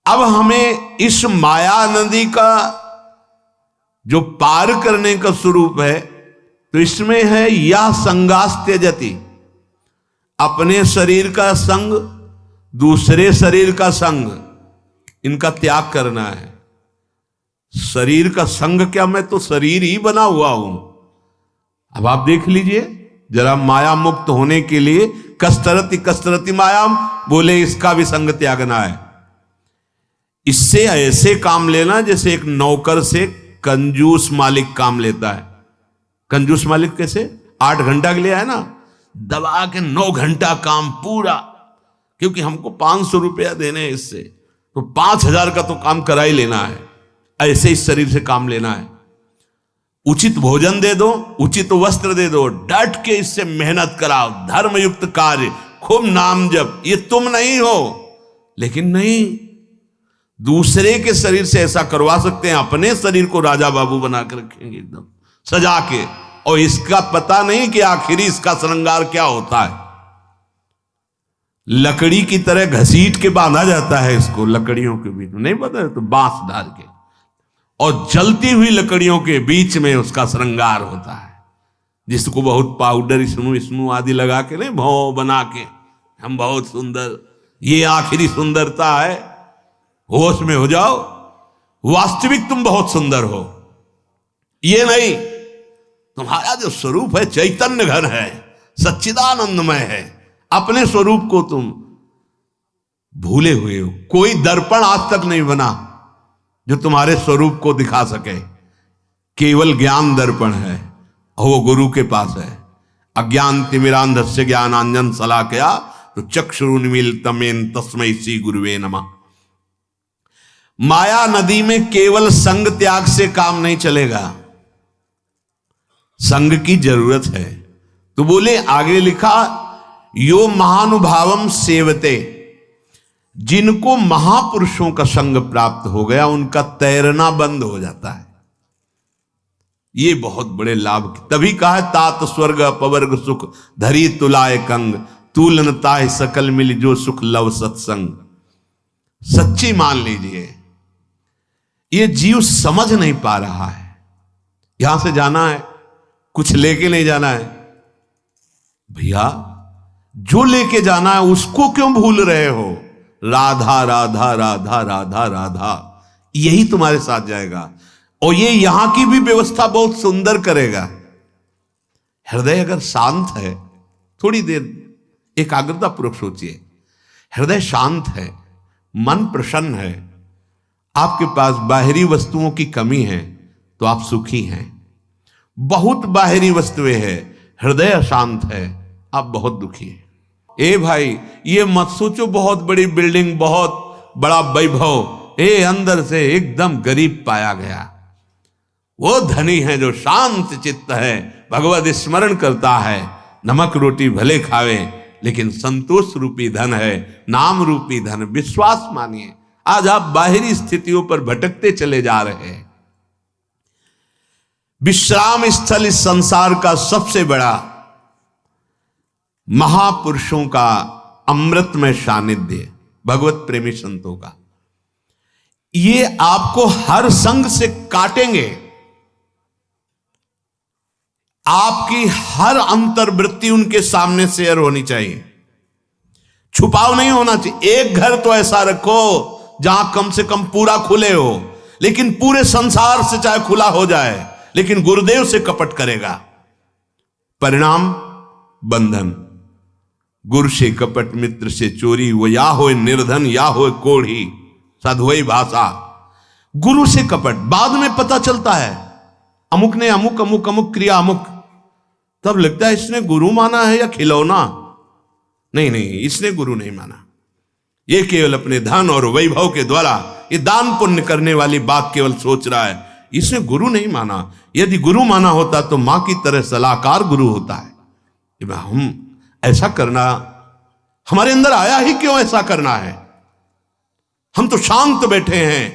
Speaker 1: अब हमें इस माया नदी का जो पार करने का स्वरूप है, तो इसमें है या संगास्त्यजति, अपने शरीर का संग, दूसरे शरीर का संग, इनका त्याग करना है। शरीर का संग क्या, मैं तो शरीर ही बना हुआ हूं। अब आप देख लीजिए जरा, माया मुक्त होने के लिए कस्तरति कस्तरति मायाम, बोले इसका भी संग त्यागना है। इससे ऐसे काम लेना जैसे एक नौकर से कंजूस मालिक काम लेता है। कंजूस मालिक कैसे, 8 घंटा के लिए है ना, दबा के 9 घंटा काम पूरा, क्योंकि हमको 500 रुपया देने हैं इससे, तो 5000 का तो काम करा ही लेना है। ऐसे इस शरीर से काम लेना है। उचित भोजन दे दो, उचित वस्त्र दे दो, डट के इससे मेहनत कराओ, धर्मयुक्त कार्य, खूब नाम जप, ये तुम नहीं हो। लेकिन नहीं, दूसरे के शरीर से ऐसा करवा सकते हैं, अपने शरीर को राजा बाबू बना कर रखेंगे एकदम सजा के, और इसका पता नहीं कि आखिरी इसका श्रृंगार क्या होता है। लकड़ी की तरह घसीट के बांधा जाता है इसको, लकड़ियों के बीच में, नहीं पता, तो बांस डाल के, और जलती हुई लकड़ियों के बीच में उसका श्रृंगार होता है, जिसको बहुत पाउडर इसनू आदि लगा के, नहीं भौ बना के, हम बहुत सुंदर, ये आखिरी सुंदरता है। होश में हो जाओ, वास्तविक तुम बहुत सुंदर हो। ये नहीं, तुम्हारा जो स्वरूप है चैतन्य घन है, सच्चिदानंदमय है। अपने स्वरूप को तुम भूले हुए हो। कोई दर्पण आज तक नहीं बना जो तुम्हारे स्वरूप को दिखा सके। केवल ज्ञान दर्पण है, और वो गुरु के पास है। अज्ञान तिमिरांधस्य ज्ञानांजन शलाकया तो चक्षुरुन्मीलितमेन तस्मै श्री गुरुवे नमः। माया नदी में केवल संग त्याग से काम नहीं चलेगा, संग की जरूरत है। तो बोले, आगे लिखा, यो महानुभावम सेवते, जिनको महापुरुषों का संग प्राप्त हो गया उनका तैरना बंद हो जाता है। ये बहुत बड़े लाभ, तभी कहा तात स्वर्ग अपवर्ग सुख धरी तुलाए कंग, तूलनता सकल मिल जो सुख लव सत्संग। सच्ची मान लीजिए, ये जीव समझ नहीं पा रहा है। यहां से जाना है, कुछ लेके नहीं जाना है भैया। जो लेके जाना है उसको क्यों भूल रहे हो? राधा राधा राधा राधा राधा, यही तुम्हारे साथ जाएगा और ये यहां की भी व्यवस्था बहुत सुंदर करेगा। हृदय अगर शांत है, थोड़ी देर एकाग्रता पूर्वक सोचिए, हृदय शांत है, मन प्रसन्न है, आपके पास बाहरी वस्तुओं की कमी है तो आप सुखी हैं। बहुत बाहरी वस्तुएं हैं, हृदय अशांत है, आप बहुत दुखी हैं। ए भाई, ये मत सोचो बहुत बड़ी बिल्डिंग, बहुत बड़ा वैभव, अंदर से एकदम गरीब पाया गया। वो धनी है जो शांत चित्त है, भगवत स्मरण करता है, नमक रोटी भले खावे लेकिन संतोष रूपी धन है, नाम रूपी धन। विश्वास मानिए, आज आप बाहरी स्थितियों पर भटकते चले जा रहे हैं। विश्राम स्थल इस संसार का सबसे बड़ा महापुरुषों का अमृतमय सानिध्य, भगवत प्रेमी संतों का। ये आपको हर संग से काटेंगे, आपकी हर अंतर्वृत्ति उनके सामने शेयर होनी चाहिए, छुपाव नहीं होना चाहिए। एक घर तो ऐसा रखो जहां कम से कम पूरा खुले हो, लेकिन पूरे संसार से चाहे खुला हो जाए, लेकिन गुरुदेव से कपट करेगा, परिणाम बंधन। गुरु से कपट, मित्र से चोरी, वो या हो निर्धन या हो कोढ़ी, साधुई भाषा। गुरु से कपट बाद में पता चलता है, अमुक ने अमुक अमुक अमुक क्रिया अमुक, तब लगता है इसने गुरु माना है या खिलौना। नहीं नहीं, इसने गुरु नहीं माना, ये केवल अपने धन और वैभव के द्वारा ये दान पुण्य करने वाली बात केवल सोच रहा है, इसने गुरु नहीं माना। यदि गुरु माना होता तो मां की तरह सलाहकार गुरु होता है। हम ऐसा करना, हमारे अंदर आया ही क्यों ऐसा करना है? हम तो शांत बैठे हैं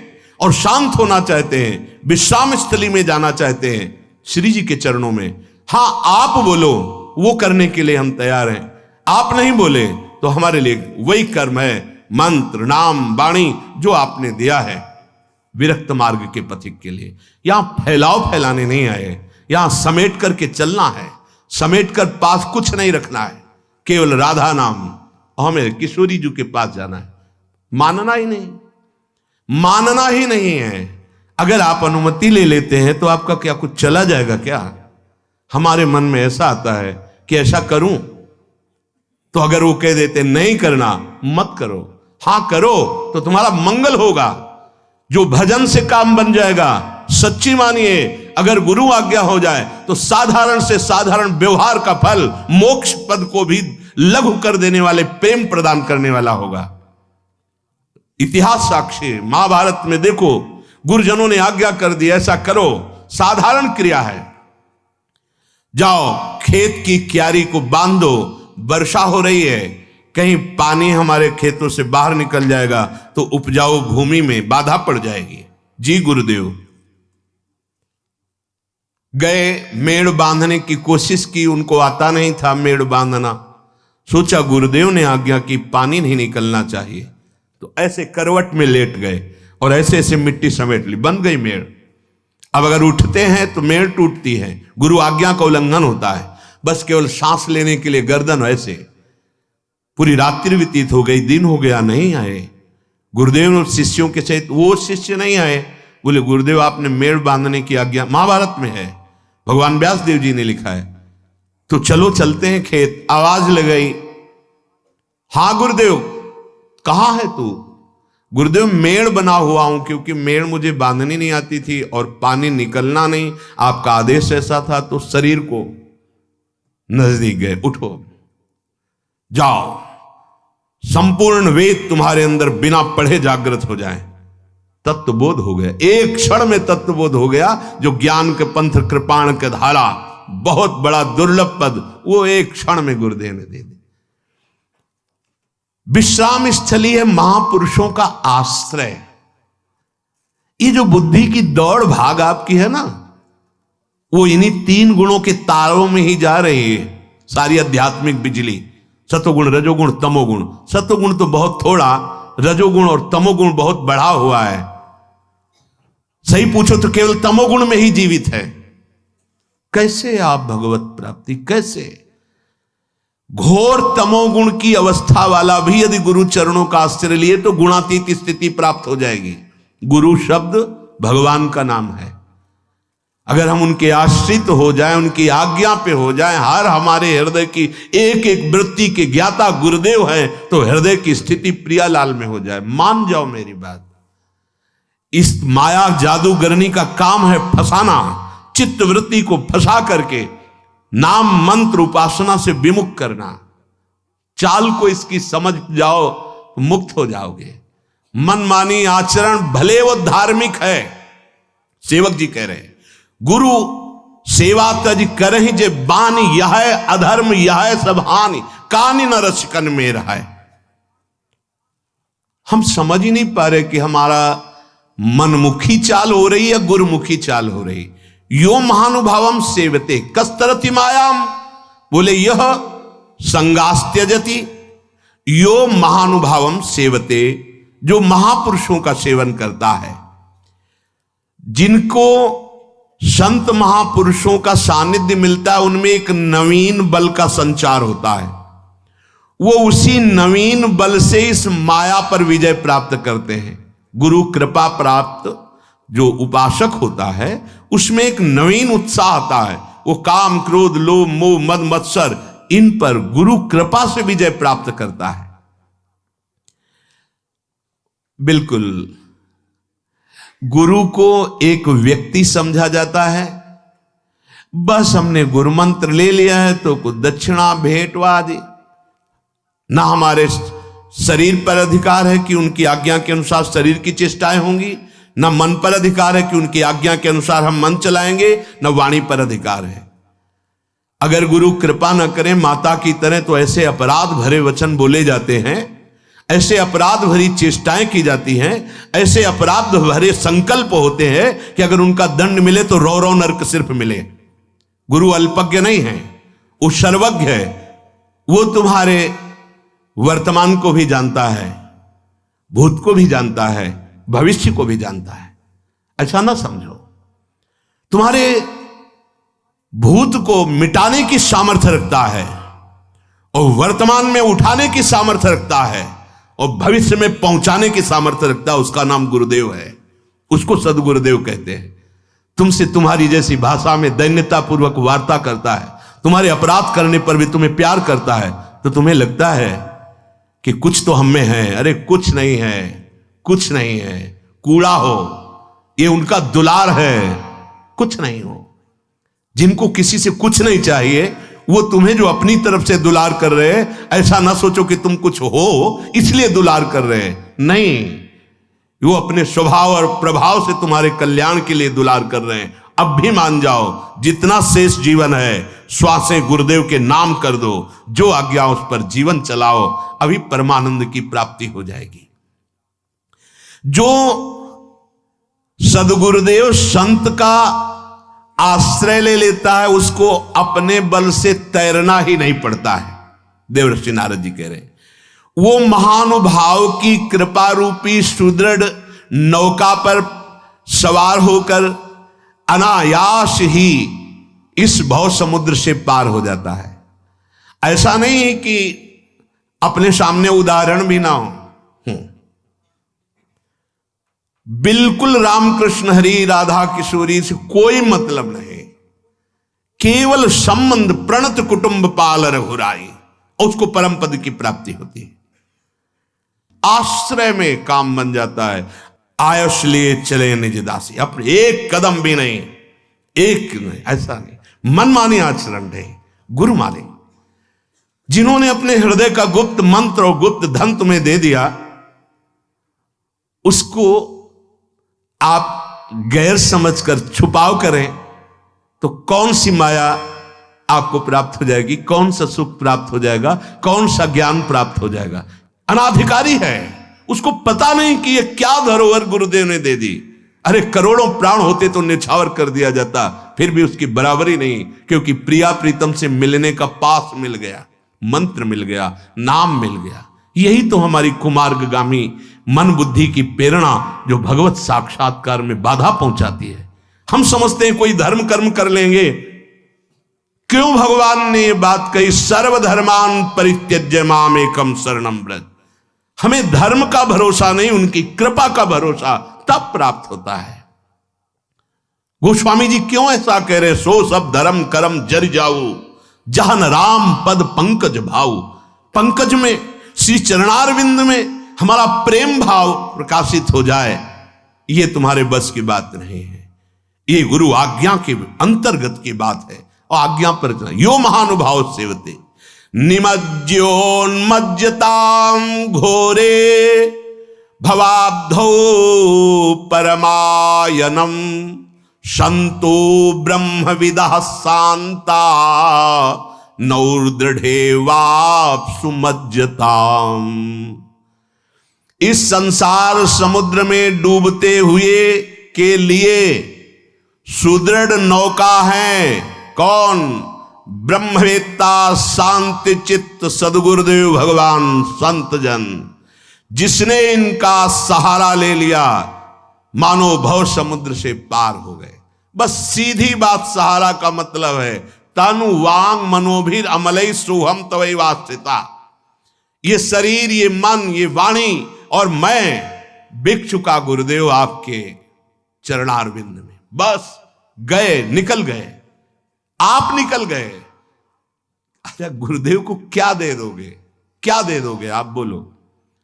Speaker 1: और शांत होना चाहते हैं, विश्राम स्थली में जाना चाहते हैं, श्री जी के चरणों में। हां, आप बोलो, वो करने के लिए हम तैयार हैं। आप नहीं बोले तो हमारे लिए वही कर्म है, मंत्र नाम वाणी जो आपने दिया है विरक्त मार्ग के पथिक के लिए। यहां फैलाने नहीं आए, यहां समेट करके चलना है, समेट कर पास कुछ नहीं रखना है, केवल राधा नाम। हमें किशोरी जी के पास जाना है, मानना ही नहीं, मानना ही नहीं है। अगर आप अनुमति ले लेते हैं तो आपका क्या कुछ चला जाएगा क्या? हमारे मन में ऐसा आता है कि ऐसा करूं, तो अगर वो कह देते नहीं करना मत करो, हां करो तो तुम्हारा मंगल होगा, जो भजन से काम बन जाएगा। सच्ची मानिए, अगर गुरु आज्ञा हो जाए तो साधारण से साधारण व्यवहार का फल मोक्ष पद को भी लघु कर देने वाले, प्रेम प्रदान करने वाला होगा। इतिहास साक्षी, महाभारत में देखो, गुरुजनों ने आज्ञा कर दी ऐसा करो, साधारण क्रिया है। जाओ खेत की क्यारी को बांधो, वर्षा हो रही है, कहीं पानी हमारे खेतों से बाहर निकल जाएगा तो उपजाऊ भूमि में बाधा पड़ जाएगी। जी गुरुदेव गए, मेड़ बांधने की कोशिश की, उनको आता नहीं था मेड़ बांधना। सोचा गुरुदेव ने आज्ञा की पानी नहीं निकलना चाहिए, तो ऐसे करवट में लेट गए और ऐसे ऐसे मिट्टी समेट ली, बन गई मेड़। अब अगर उठते हैं तो मेड़ टूटती है, गुरु आज्ञा का उल्लंघन होता है। बस केवल सांस लेने के लिए गर्दन ऐसे। पूरी रात्रि व्यतीत हो गई, दिन हो गया, नहीं आए गुरुदेव और शिष्यों के सहित। वो शिष्य नहीं आए, बोले गुरुदेव आपने मेड़ बांधने की आज्ञा, महाभारत में है, भगवान व्यास देव जी ने लिखा है, तो चलो चलते हैं खेत। आवाज लगाई, हां गुरुदेव कहां है तू? गुरुदेव मेड़ बना हुआ हूं, क्योंकि मेड़ मुझे बांधनी नहीं आती थी और पानी निकलना नहीं, आपका आदेश ऐसा था, तो शरीर को नजदीक गए, उठो जाओ, संपूर्ण वेद तुम्हारे अंदर बिना पढ़े जागृत हो जाए। तत्वबोध हो गया, एक क्षण में तत्वबोध हो गया। जो ज्ञान के पंथ कृपाण के धारा, बहुत बड़ा दुर्लभ पद, वो एक क्षण में गुरुदेव ने दे दी। विश्राम स्थली है महापुरुषों का आश्रय। ये जो बुद्धि की दौड़ भाग आपकी है ना, वो इन्हीं तीन गुणों के तारों में ही जा रही है सारी आध्यात्मिक बिजली। सतोगुण रजोगुण तमोगुण, सतोगुण तो बहुत थोड़ा, रजोगुण और तमोगुण बहुत बढ़ा हुआ है। सही पूछो तो केवल तमोगुण में ही जीवित है। कैसे आप भगवत प्राप्ति, कैसे? घोर तमोगुण की अवस्था वाला भी यदि गुरु चरणों का आश्रय लिए तो गुणातीत स्थिति प्राप्त हो जाएगी। गुरु शब्द भगवान का नाम है। अगर हम उनके आश्रित हो जाएं, उनकी आज्ञा पे हो जाएं, हर हमारे हृदय की एक एक वृत्ति के ज्ञाता गुरुदेव हैं, तो हृदय की स्थिति प्रियालाल में हो जाए। मान जाओ मेरी बात। इस माया जादूगरनी का काम है फंसाना, चित्त वृत्ति को फंसा करके नाम मंत्र उपासना से विमुख करना। चाल को इसकी समझ जाओ तो मुक्त हो जाओगे। मनमानी आचरण भले वो धार्मिक है, सेवक जी कह रहे गुरु सेवा तज करहि जे बानी, यह अधर्म यह सब हानि, कानि न रसिकन में रहा। हम समझ ही नहीं पा रहे कि हमारा मनमुखी चाल हो रही है, गुरुमुखी चाल हो रही। यो महानुभावम सेवते कस्तरति मायाम, बोले यह संगास्त्यजति। यो महानुभावम सेवते, जो महापुरुषों का सेवन करता है, जिनको संत महापुरुषों का सानिध्य मिलता है, उनमें एक नवीन बल का संचार होता है। वो उसी नवीन बल से इस माया पर विजय प्राप्त करते हैं। गुरु कृपा प्राप्त जो उपासक होता है, उसमें एक नवीन उत्साह आता है। वो काम क्रोध लोभ मोह मद मत्सर, इन पर गुरु कृपा से विजय प्राप्त करता है। बिल्कुल गुरु को एक व्यक्ति समझा जाता है। बस हमने गुरु मंत्र ले लिया है तो कुछ दक्षिणा भेंट आदि, ना हमारे शरीर पर अधिकार है कि उनकी आज्ञा के अनुसार शरीर की चेष्टाएं होंगी, ना मन पर अधिकार है कि उनकी आज्ञा के अनुसार हम मन चलाएंगे, ना वाणी पर अधिकार है। अगर गुरु कृपा न करें माता की तरह, तो ऐसे अपराध भरे वचन बोले जाते हैं, ऐसे अपराध भरी चेष्टाएं की जाती हैं, ऐसे अपराध भरे संकल्प होते हैं कि अगर उनका दंड मिले तो रो रो नरक सिर्फ मिले। गुरु अल्पज्ञ नहीं है, वो सर्वज्ञ है। वो तुम्हारे वर्तमान को भी जानता है, भूत को भी जानता है, भविष्य को भी जानता है। ऐसा ना समझो। तुम्हारे भूत को मिटाने की सामर्थ्य रखता है और वर्तमान में उठाने की सामर्थ्य रखता है और भविष्य में पहुंचाने की सामर्थ्य रखता है। उसका नाम गुरुदेव है, उसको सदगुरुदेव कहते हैं। तुमसे तुम्हारी जैसी भाषा में दैन्यता पूर्वक वार्ता करता है, तुम्हारे अपराध करने पर भी तुम्हें प्यार करता है, तो तुम्हें लगता है कि कुछ तो हम में है। अरे कुछ नहीं है, कुछ नहीं है, कूड़ा हो, ये उनका दुलार है, कुछ नहीं हो। जिनको किसी से कुछ नहीं चाहिए, वो तुम्हें जो अपनी तरफ से दुलार कर रहे हैं, ऐसा ना सोचो कि तुम कुछ हो इसलिए दुलार कर रहे हैं। नहीं, वो अपने स्वभाव और प्रभाव से तुम्हारे कल्याण के लिए दुलार कर रहे हैं। अब भी मान जाओ, जितना शेष जीवन है श्वासें गुरुदेव के नाम कर दो, जो आज्ञा उस पर जीवन चलाओ, अभी परमानंद की प्राप्ति हो जाएगी। जो सदगुरुदेव संत का आश्रय ले लेता है, उसको अपने बल से तैरना ही नहीं पड़ता है। देवर्षि नारद जी कह रहे हैं, वो महानुभाव की कृपा रूपी सुदृढ़ नौका पर सवार होकर अनायास ही इस भव समुद्र से पार हो जाता है। ऐसा नहीं है कि अपने सामने उदाहरण भी ना हो। बिल्कुल रामकृष्ण हरि राधा किशोरी से कोई मतलब नहीं, केवल संबंध प्रणत कुटुंब पाल रघुराई, और उसको परम पद की प्राप्ति होती है। आश्रय में काम बन जाता है। आयुष लिए चले निज दासी, अपने एक कदम भी नहीं, एक नहीं, ऐसा नहीं। मनमानी आचरण नहीं, गुरु माने। जिन्होंने अपने हृदय का गुप्त मंत्र और गुप्त धन तुम्हें दे दिया, उसको आप गैर समझकर छुपाव करें तो कौन सी माया आपको प्राप्त हो जाएगी, कौन सा सुख प्राप्त हो जाएगा, कौन सा ज्ञान प्राप्त हो जाएगा। अनाधिकारी है, उसको पता नहीं कि ये क्या धरोहर गुरुदेव ने दे दी। अरे करोड़ों प्राण होते तो निछावर कर दिया जाता, फिर भी उसकी बराबरी नहीं, क्योंकि प्रिया प्रीतम से मिलने का पास मिल गया, मंत्र मिल गया, नाम मिल गया। यही तो हमारी कुमार्गगामी मन बुद्धि की प्रेरणा जो भगवत साक्षात्कार में बाधा पहुंचाती है। हम समझते हैं कोई धर्म कर्म कर लेंगे क्यों भगवान ने ये बात कही, सर्वधर्मान परित्यज्य माम एकम शरणम व्रज। हमें धर्म का भरोसा नहीं, उनकी कृपा का भरोसा तब प्राप्त होता है। गोस्वामी जी क्यों ऐसा कह रहे, सो सब धर्म कर्म जर जाऊ, जहन राम पद पंकज भाऊ। पंकज में, श्री चरणारविंद में हमारा प्रेम भाव प्रकाशित हो जाए, ये तुम्हारे बस की बात नहीं है। ये गुरु आज्ञा के अंतर्गत की बात है, और आज्ञा पर यो महानुभाव सेवते। निमज्योन्मज्जताम घोरे भवाब्धौ परमायनम, संतो ब्रह्मविदः शांता नौर्दृढ़े वाप्सु मज्जताम। इस संसार समुद्र में डूबते हुए के लिए सुदृढ़ नौका है कौन? ब्रह्मवेत्ता शांति चित्त सदगुरुदेव भगवान संत जन। जिसने इनका सहारा ले लिया, मानो भव समुद्र से पार हो गए। बस सीधी बात सहारा का मतलब है, तनु वांग मनोभीर अमलई सोहम तवै वास्तिता। ये शरीर, ये मन, ये वाणी और मैं बिक चुका गुरुदेव आपके चरणारविंद में। बस गए, निकल गए, आप निकल गए। अच्छा, गुरुदेव को क्या दे दोगे? क्या दे दोगे आप बोलो?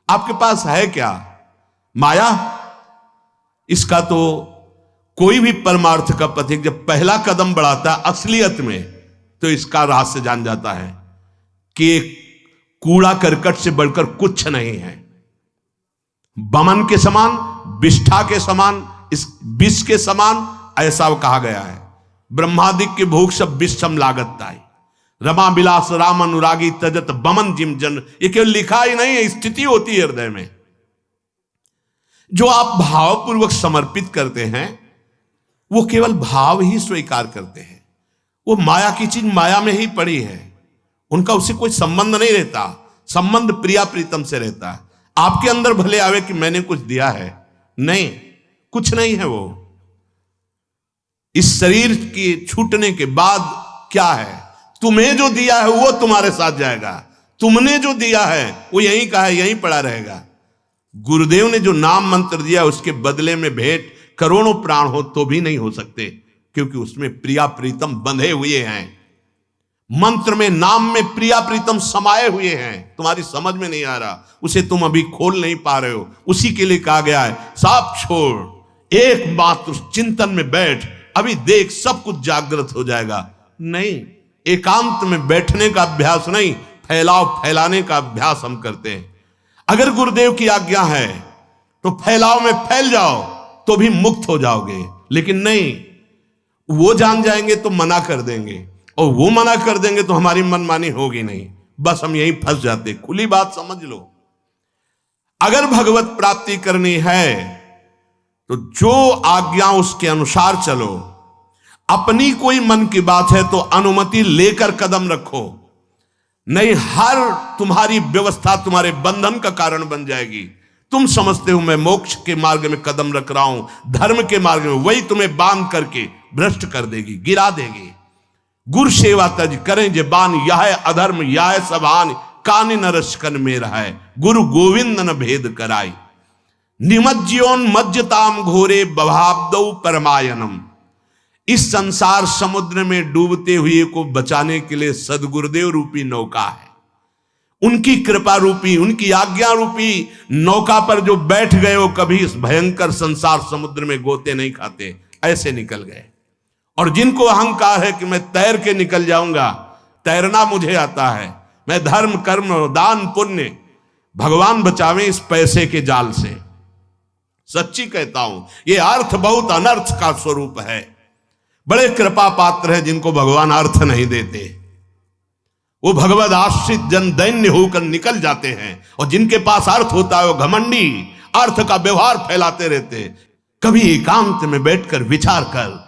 Speaker 1: आपके पास है क्या? माया? इसका तो कोई भी परमार्थ का पथिक जब पहला कदम बढ़ाता है असलियत में, तो इसका रहस्य जान जाता है कि कूड़ा करकट से बढ़कर कुछ नहीं है। बमन के समान, विष्ठा के समान, इस विष के समान ऐसा कहा गया है। ब्रह्मादिक के भोग सब विषम लागत ताई, रमा बिलास राम अनुरागी तजत बमन जिम जन। ये केवल लिखा ही नहीं है, स्थिति होती है हृदय में। जो आप भावपूर्वक समर्पित करते हैं, वो केवल भाव ही स्वीकार करते हैं। वो माया की चीज माया में ही पड़ी है, उनका उससे कोई संबंध नहीं रहता। संबंध प्रिया प्रीतम से रहता है। आपके अंदर भले आवे कि मैंने कुछ दिया है, नहीं, कुछ नहीं है वो। इस शरीर के छूटने के बाद क्या है? तुम्हें जो दिया है वो तुम्हारे साथ जाएगा, तुमने जो दिया है वो यहीं का है, यहीं पड़ा रहेगा। गुरुदेव ने जो नाम मंत्र दिया, उसके बदले में भेंट करोड़ों प्राण हो तो भी नहीं हो सकते, क्योंकि उसमें प्रिया प्रीतम बंधे हुए हैं। मंत्र में, नाम में प्रिया प्रीतम समाये हुए हैं। तुम्हारी समझ में नहीं आ रहा, उसे तुम अभी खोल नहीं पा रहे हो। उसी के लिए कहा गया है, साफ छोड़, एकमात्र चिंतन में बैठ, अभी देख सब कुछ जागृत हो जाएगा। नहीं, एकांत में बैठने का अभ्यास नहीं, फैलाने का अभ्यास हम करते हैं। अगर गुरुदेव की आज्ञा है तो फैलाव में फैल जाओ तो भी मुक्त हो जाओगे, लेकिन नहीं, वो जान जाएंगे तो मना कर देंगे, और वो मना कर देंगे तो हमारी मनमानी होगी नहीं। बस हम यहीं फंस जाते। खुली बात समझ लो, अगर भगवत प्राप्ति करनी है तो जो आज्ञा उसके अनुसार चलो। अपनी कोई मन की बात है तो अनुमति लेकर कदम रखो, नहीं हर तुम्हारी व्यवस्था तुम्हारे बंधन का कारण बन जाएगी। तुम समझते हो मैं मोक्ष के मार्ग में कदम रख रहा हूं, धर्म के मार्ग में, वही तुम्हें बांध करके भ्रष्ट कर देगी, गिरा देगी। गुरु सेवा तज करें जे बान, यह अधर्म यह सभान, कानि नरस्कन में रहा है, गुरु गोविंद न भेद कराई। निमज्योन्मज्जताम घोरे बभाब्दौ परमायनम। इस संसार समुद्र में डूबते हुए को बचाने के लिए सदगुरुदेव रूपी नौका है। उनकी कृपा रूपी, उनकी आज्ञा रूपी नौका पर जो बैठ गए वो कभी इस भयंकर संसार समुद्र में गोते नहीं खाते, ऐसे निकल गए। और जिनको अहंकार है कि मैं तैर के निकल जाऊंगा, तैरना मुझे आता है, मैं धर्म कर्म दान पुण्य, भगवान बचावे इस पैसे के जाल से। सच्ची कहता हूं, ये अर्थ बहुत अनर्थ का स्वरूप है। बड़े कृपा पात्र है जिनको भगवान अर्थ नहीं देते, वो भगवद आश्रित जन दैन्य होकर निकल जाते हैं, और जिनके पास अर्थ होता है वो घमंडी अर्थ का व्यवहार फैलाते रहते। कभी एकांत में बैठकर विचार कर,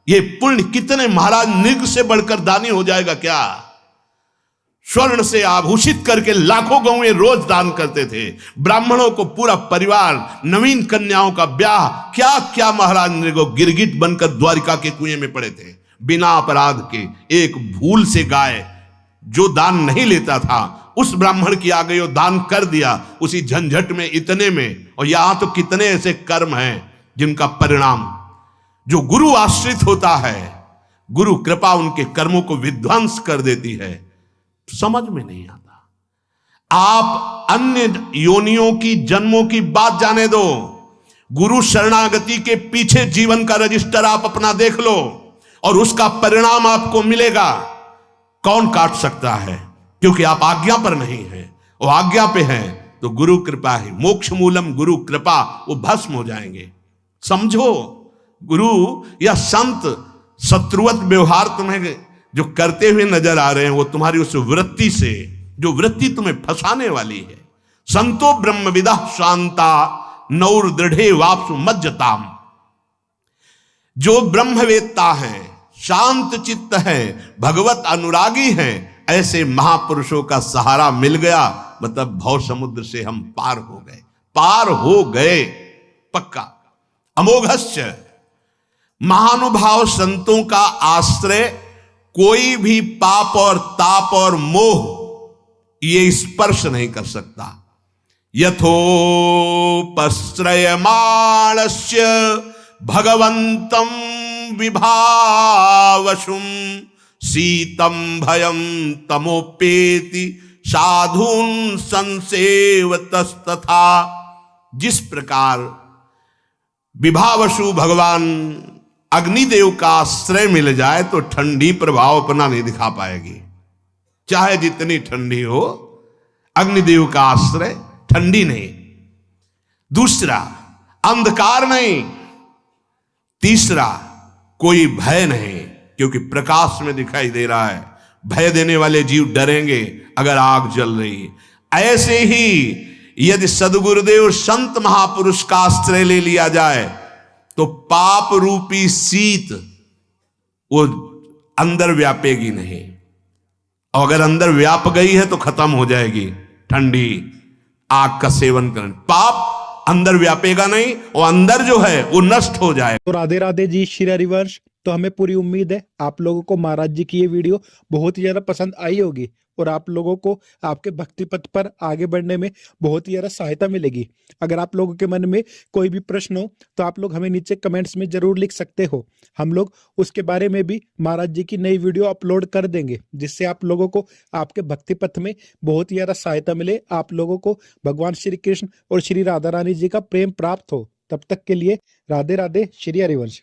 Speaker 1: ये पुण्य कितने, महाराज निग से बढ़कर दानी हो जाएगा क्या? स्वर्ण से आभूषित करके लाखों गौएं रोज दान करते थे, ब्राह्मणों को पूरा परिवार, नवीन कन्याओं का ब्याह, क्या क्या महाराज नृगो गिरगिट बनकर द्वारिका के कुएं में पड़े थे। बिना अपराध के, एक भूल से गाय जो दान नहीं लेता था उस ब्राह्मण की आ गई और दान कर दिया, उसी झंझट में, इतने में। और यहां तो कितने ऐसे कर्म हैं जिनका परिणाम, जो गुरु आश्रित होता है, गुरु कृपा उनके कर्मों को विध्वंस कर देती है, तो समझ में नहीं आता। आप अन्य योनियों की, जन्मों की बात जाने दो, गुरु शरणागति के पीछे जीवन का रजिस्टर आप अपना देख लो और उसका परिणाम आपको मिलेगा। कौन काट सकता है? क्योंकि आप आज्ञा पर नहीं हैं, और आज्ञा पे हैं तो गुरु कृपा ही, मोक्ष मूलम गुरु कृपा, वो भस्म हो जाएंगे। समझो, गुरु या संत शत्रुवत व्यवहार तुम्हें जो करते हुए नजर आ रहे हैं, वो तुम्हारी उस वृत्ति से, जो वृत्ति तुम्हें फंसाने वाली है। संतो ब्रह्मविदा शांता नौर दृढ़े वापसु मज्जताम। जो ब्रह्मवेत्ता हैं, शांत चित्त हैं, भगवत अनुरागी हैं, ऐसे महापुरुषों का सहारा मिल गया, मतलब भव समुद्र से हम पार हो गए, पार हो गए पक्का। अमोघस्य, महानुभाव संतों का आश्रय कोई भी पाप और ताप और मोह ये स्पर्श नहीं कर सकता। यथोपश्रयमाणस्य भगवंतं विभावशुम शीतं भयं तमोपेति साधून् संसेवतस्तथा। जिस प्रकार विभावशु भगवान अग्निदेव का आश्रय मिल जाए तो ठंडी प्रभाव अपना नहीं दिखा पाएगी, चाहे जितनी ठंडी हो, अग्निदेव का आश्रय ठंडी नहीं। दूसरा, अंधकार नहीं। तीसरा, कोई भय नहीं, क्योंकि प्रकाश में दिखाई दे रहा है। भय देने वाले जीव डरेंगे अगर आग जल रही है। ऐसे ही यदि सदगुरुदेव संत महापुरुष का आश्रय ले लिया जाए तो पाप रूपी शीत वो अंदर व्यापेगी नहीं, और अगर अंदर व्याप गई है तो खत्म हो जाएगी ठंडी आग का सेवन करने। पाप अंदर व्यापेगा नहीं, और अंदर जो है वो नष्ट हो जाए।
Speaker 2: तो राधे राधे जी, श्री हरिवंश। तो हमें पूरी उम्मीद है आप लोगों को महाराज जी की ये वीडियो बहुत ही ज्यादा पसंद आई होगी, और आप लोगों को आपके भक्ति पथ पर आगे बढ़ने में बहुत ही ज्यादा सहायता मिलेगी। अगर आप लोगों के मन में कोई भी प्रश्न हो तो आप लोग हमें नीचे कमेंट्स में जरूर लिख सकते हो। हम लोग उसके बारे में भी महाराज जी की नई वीडियो अपलोड कर देंगे, जिससे आप लोगों को आपके भक्ति पथ में बहुत ही ज्यादा सहायता मिले, आप लोगों को भगवान श्री कृष्ण और श्री राधा रानी जी का प्रेम प्राप्त हो। तब तक के लिए राधे राधे, श्री हरिवंश।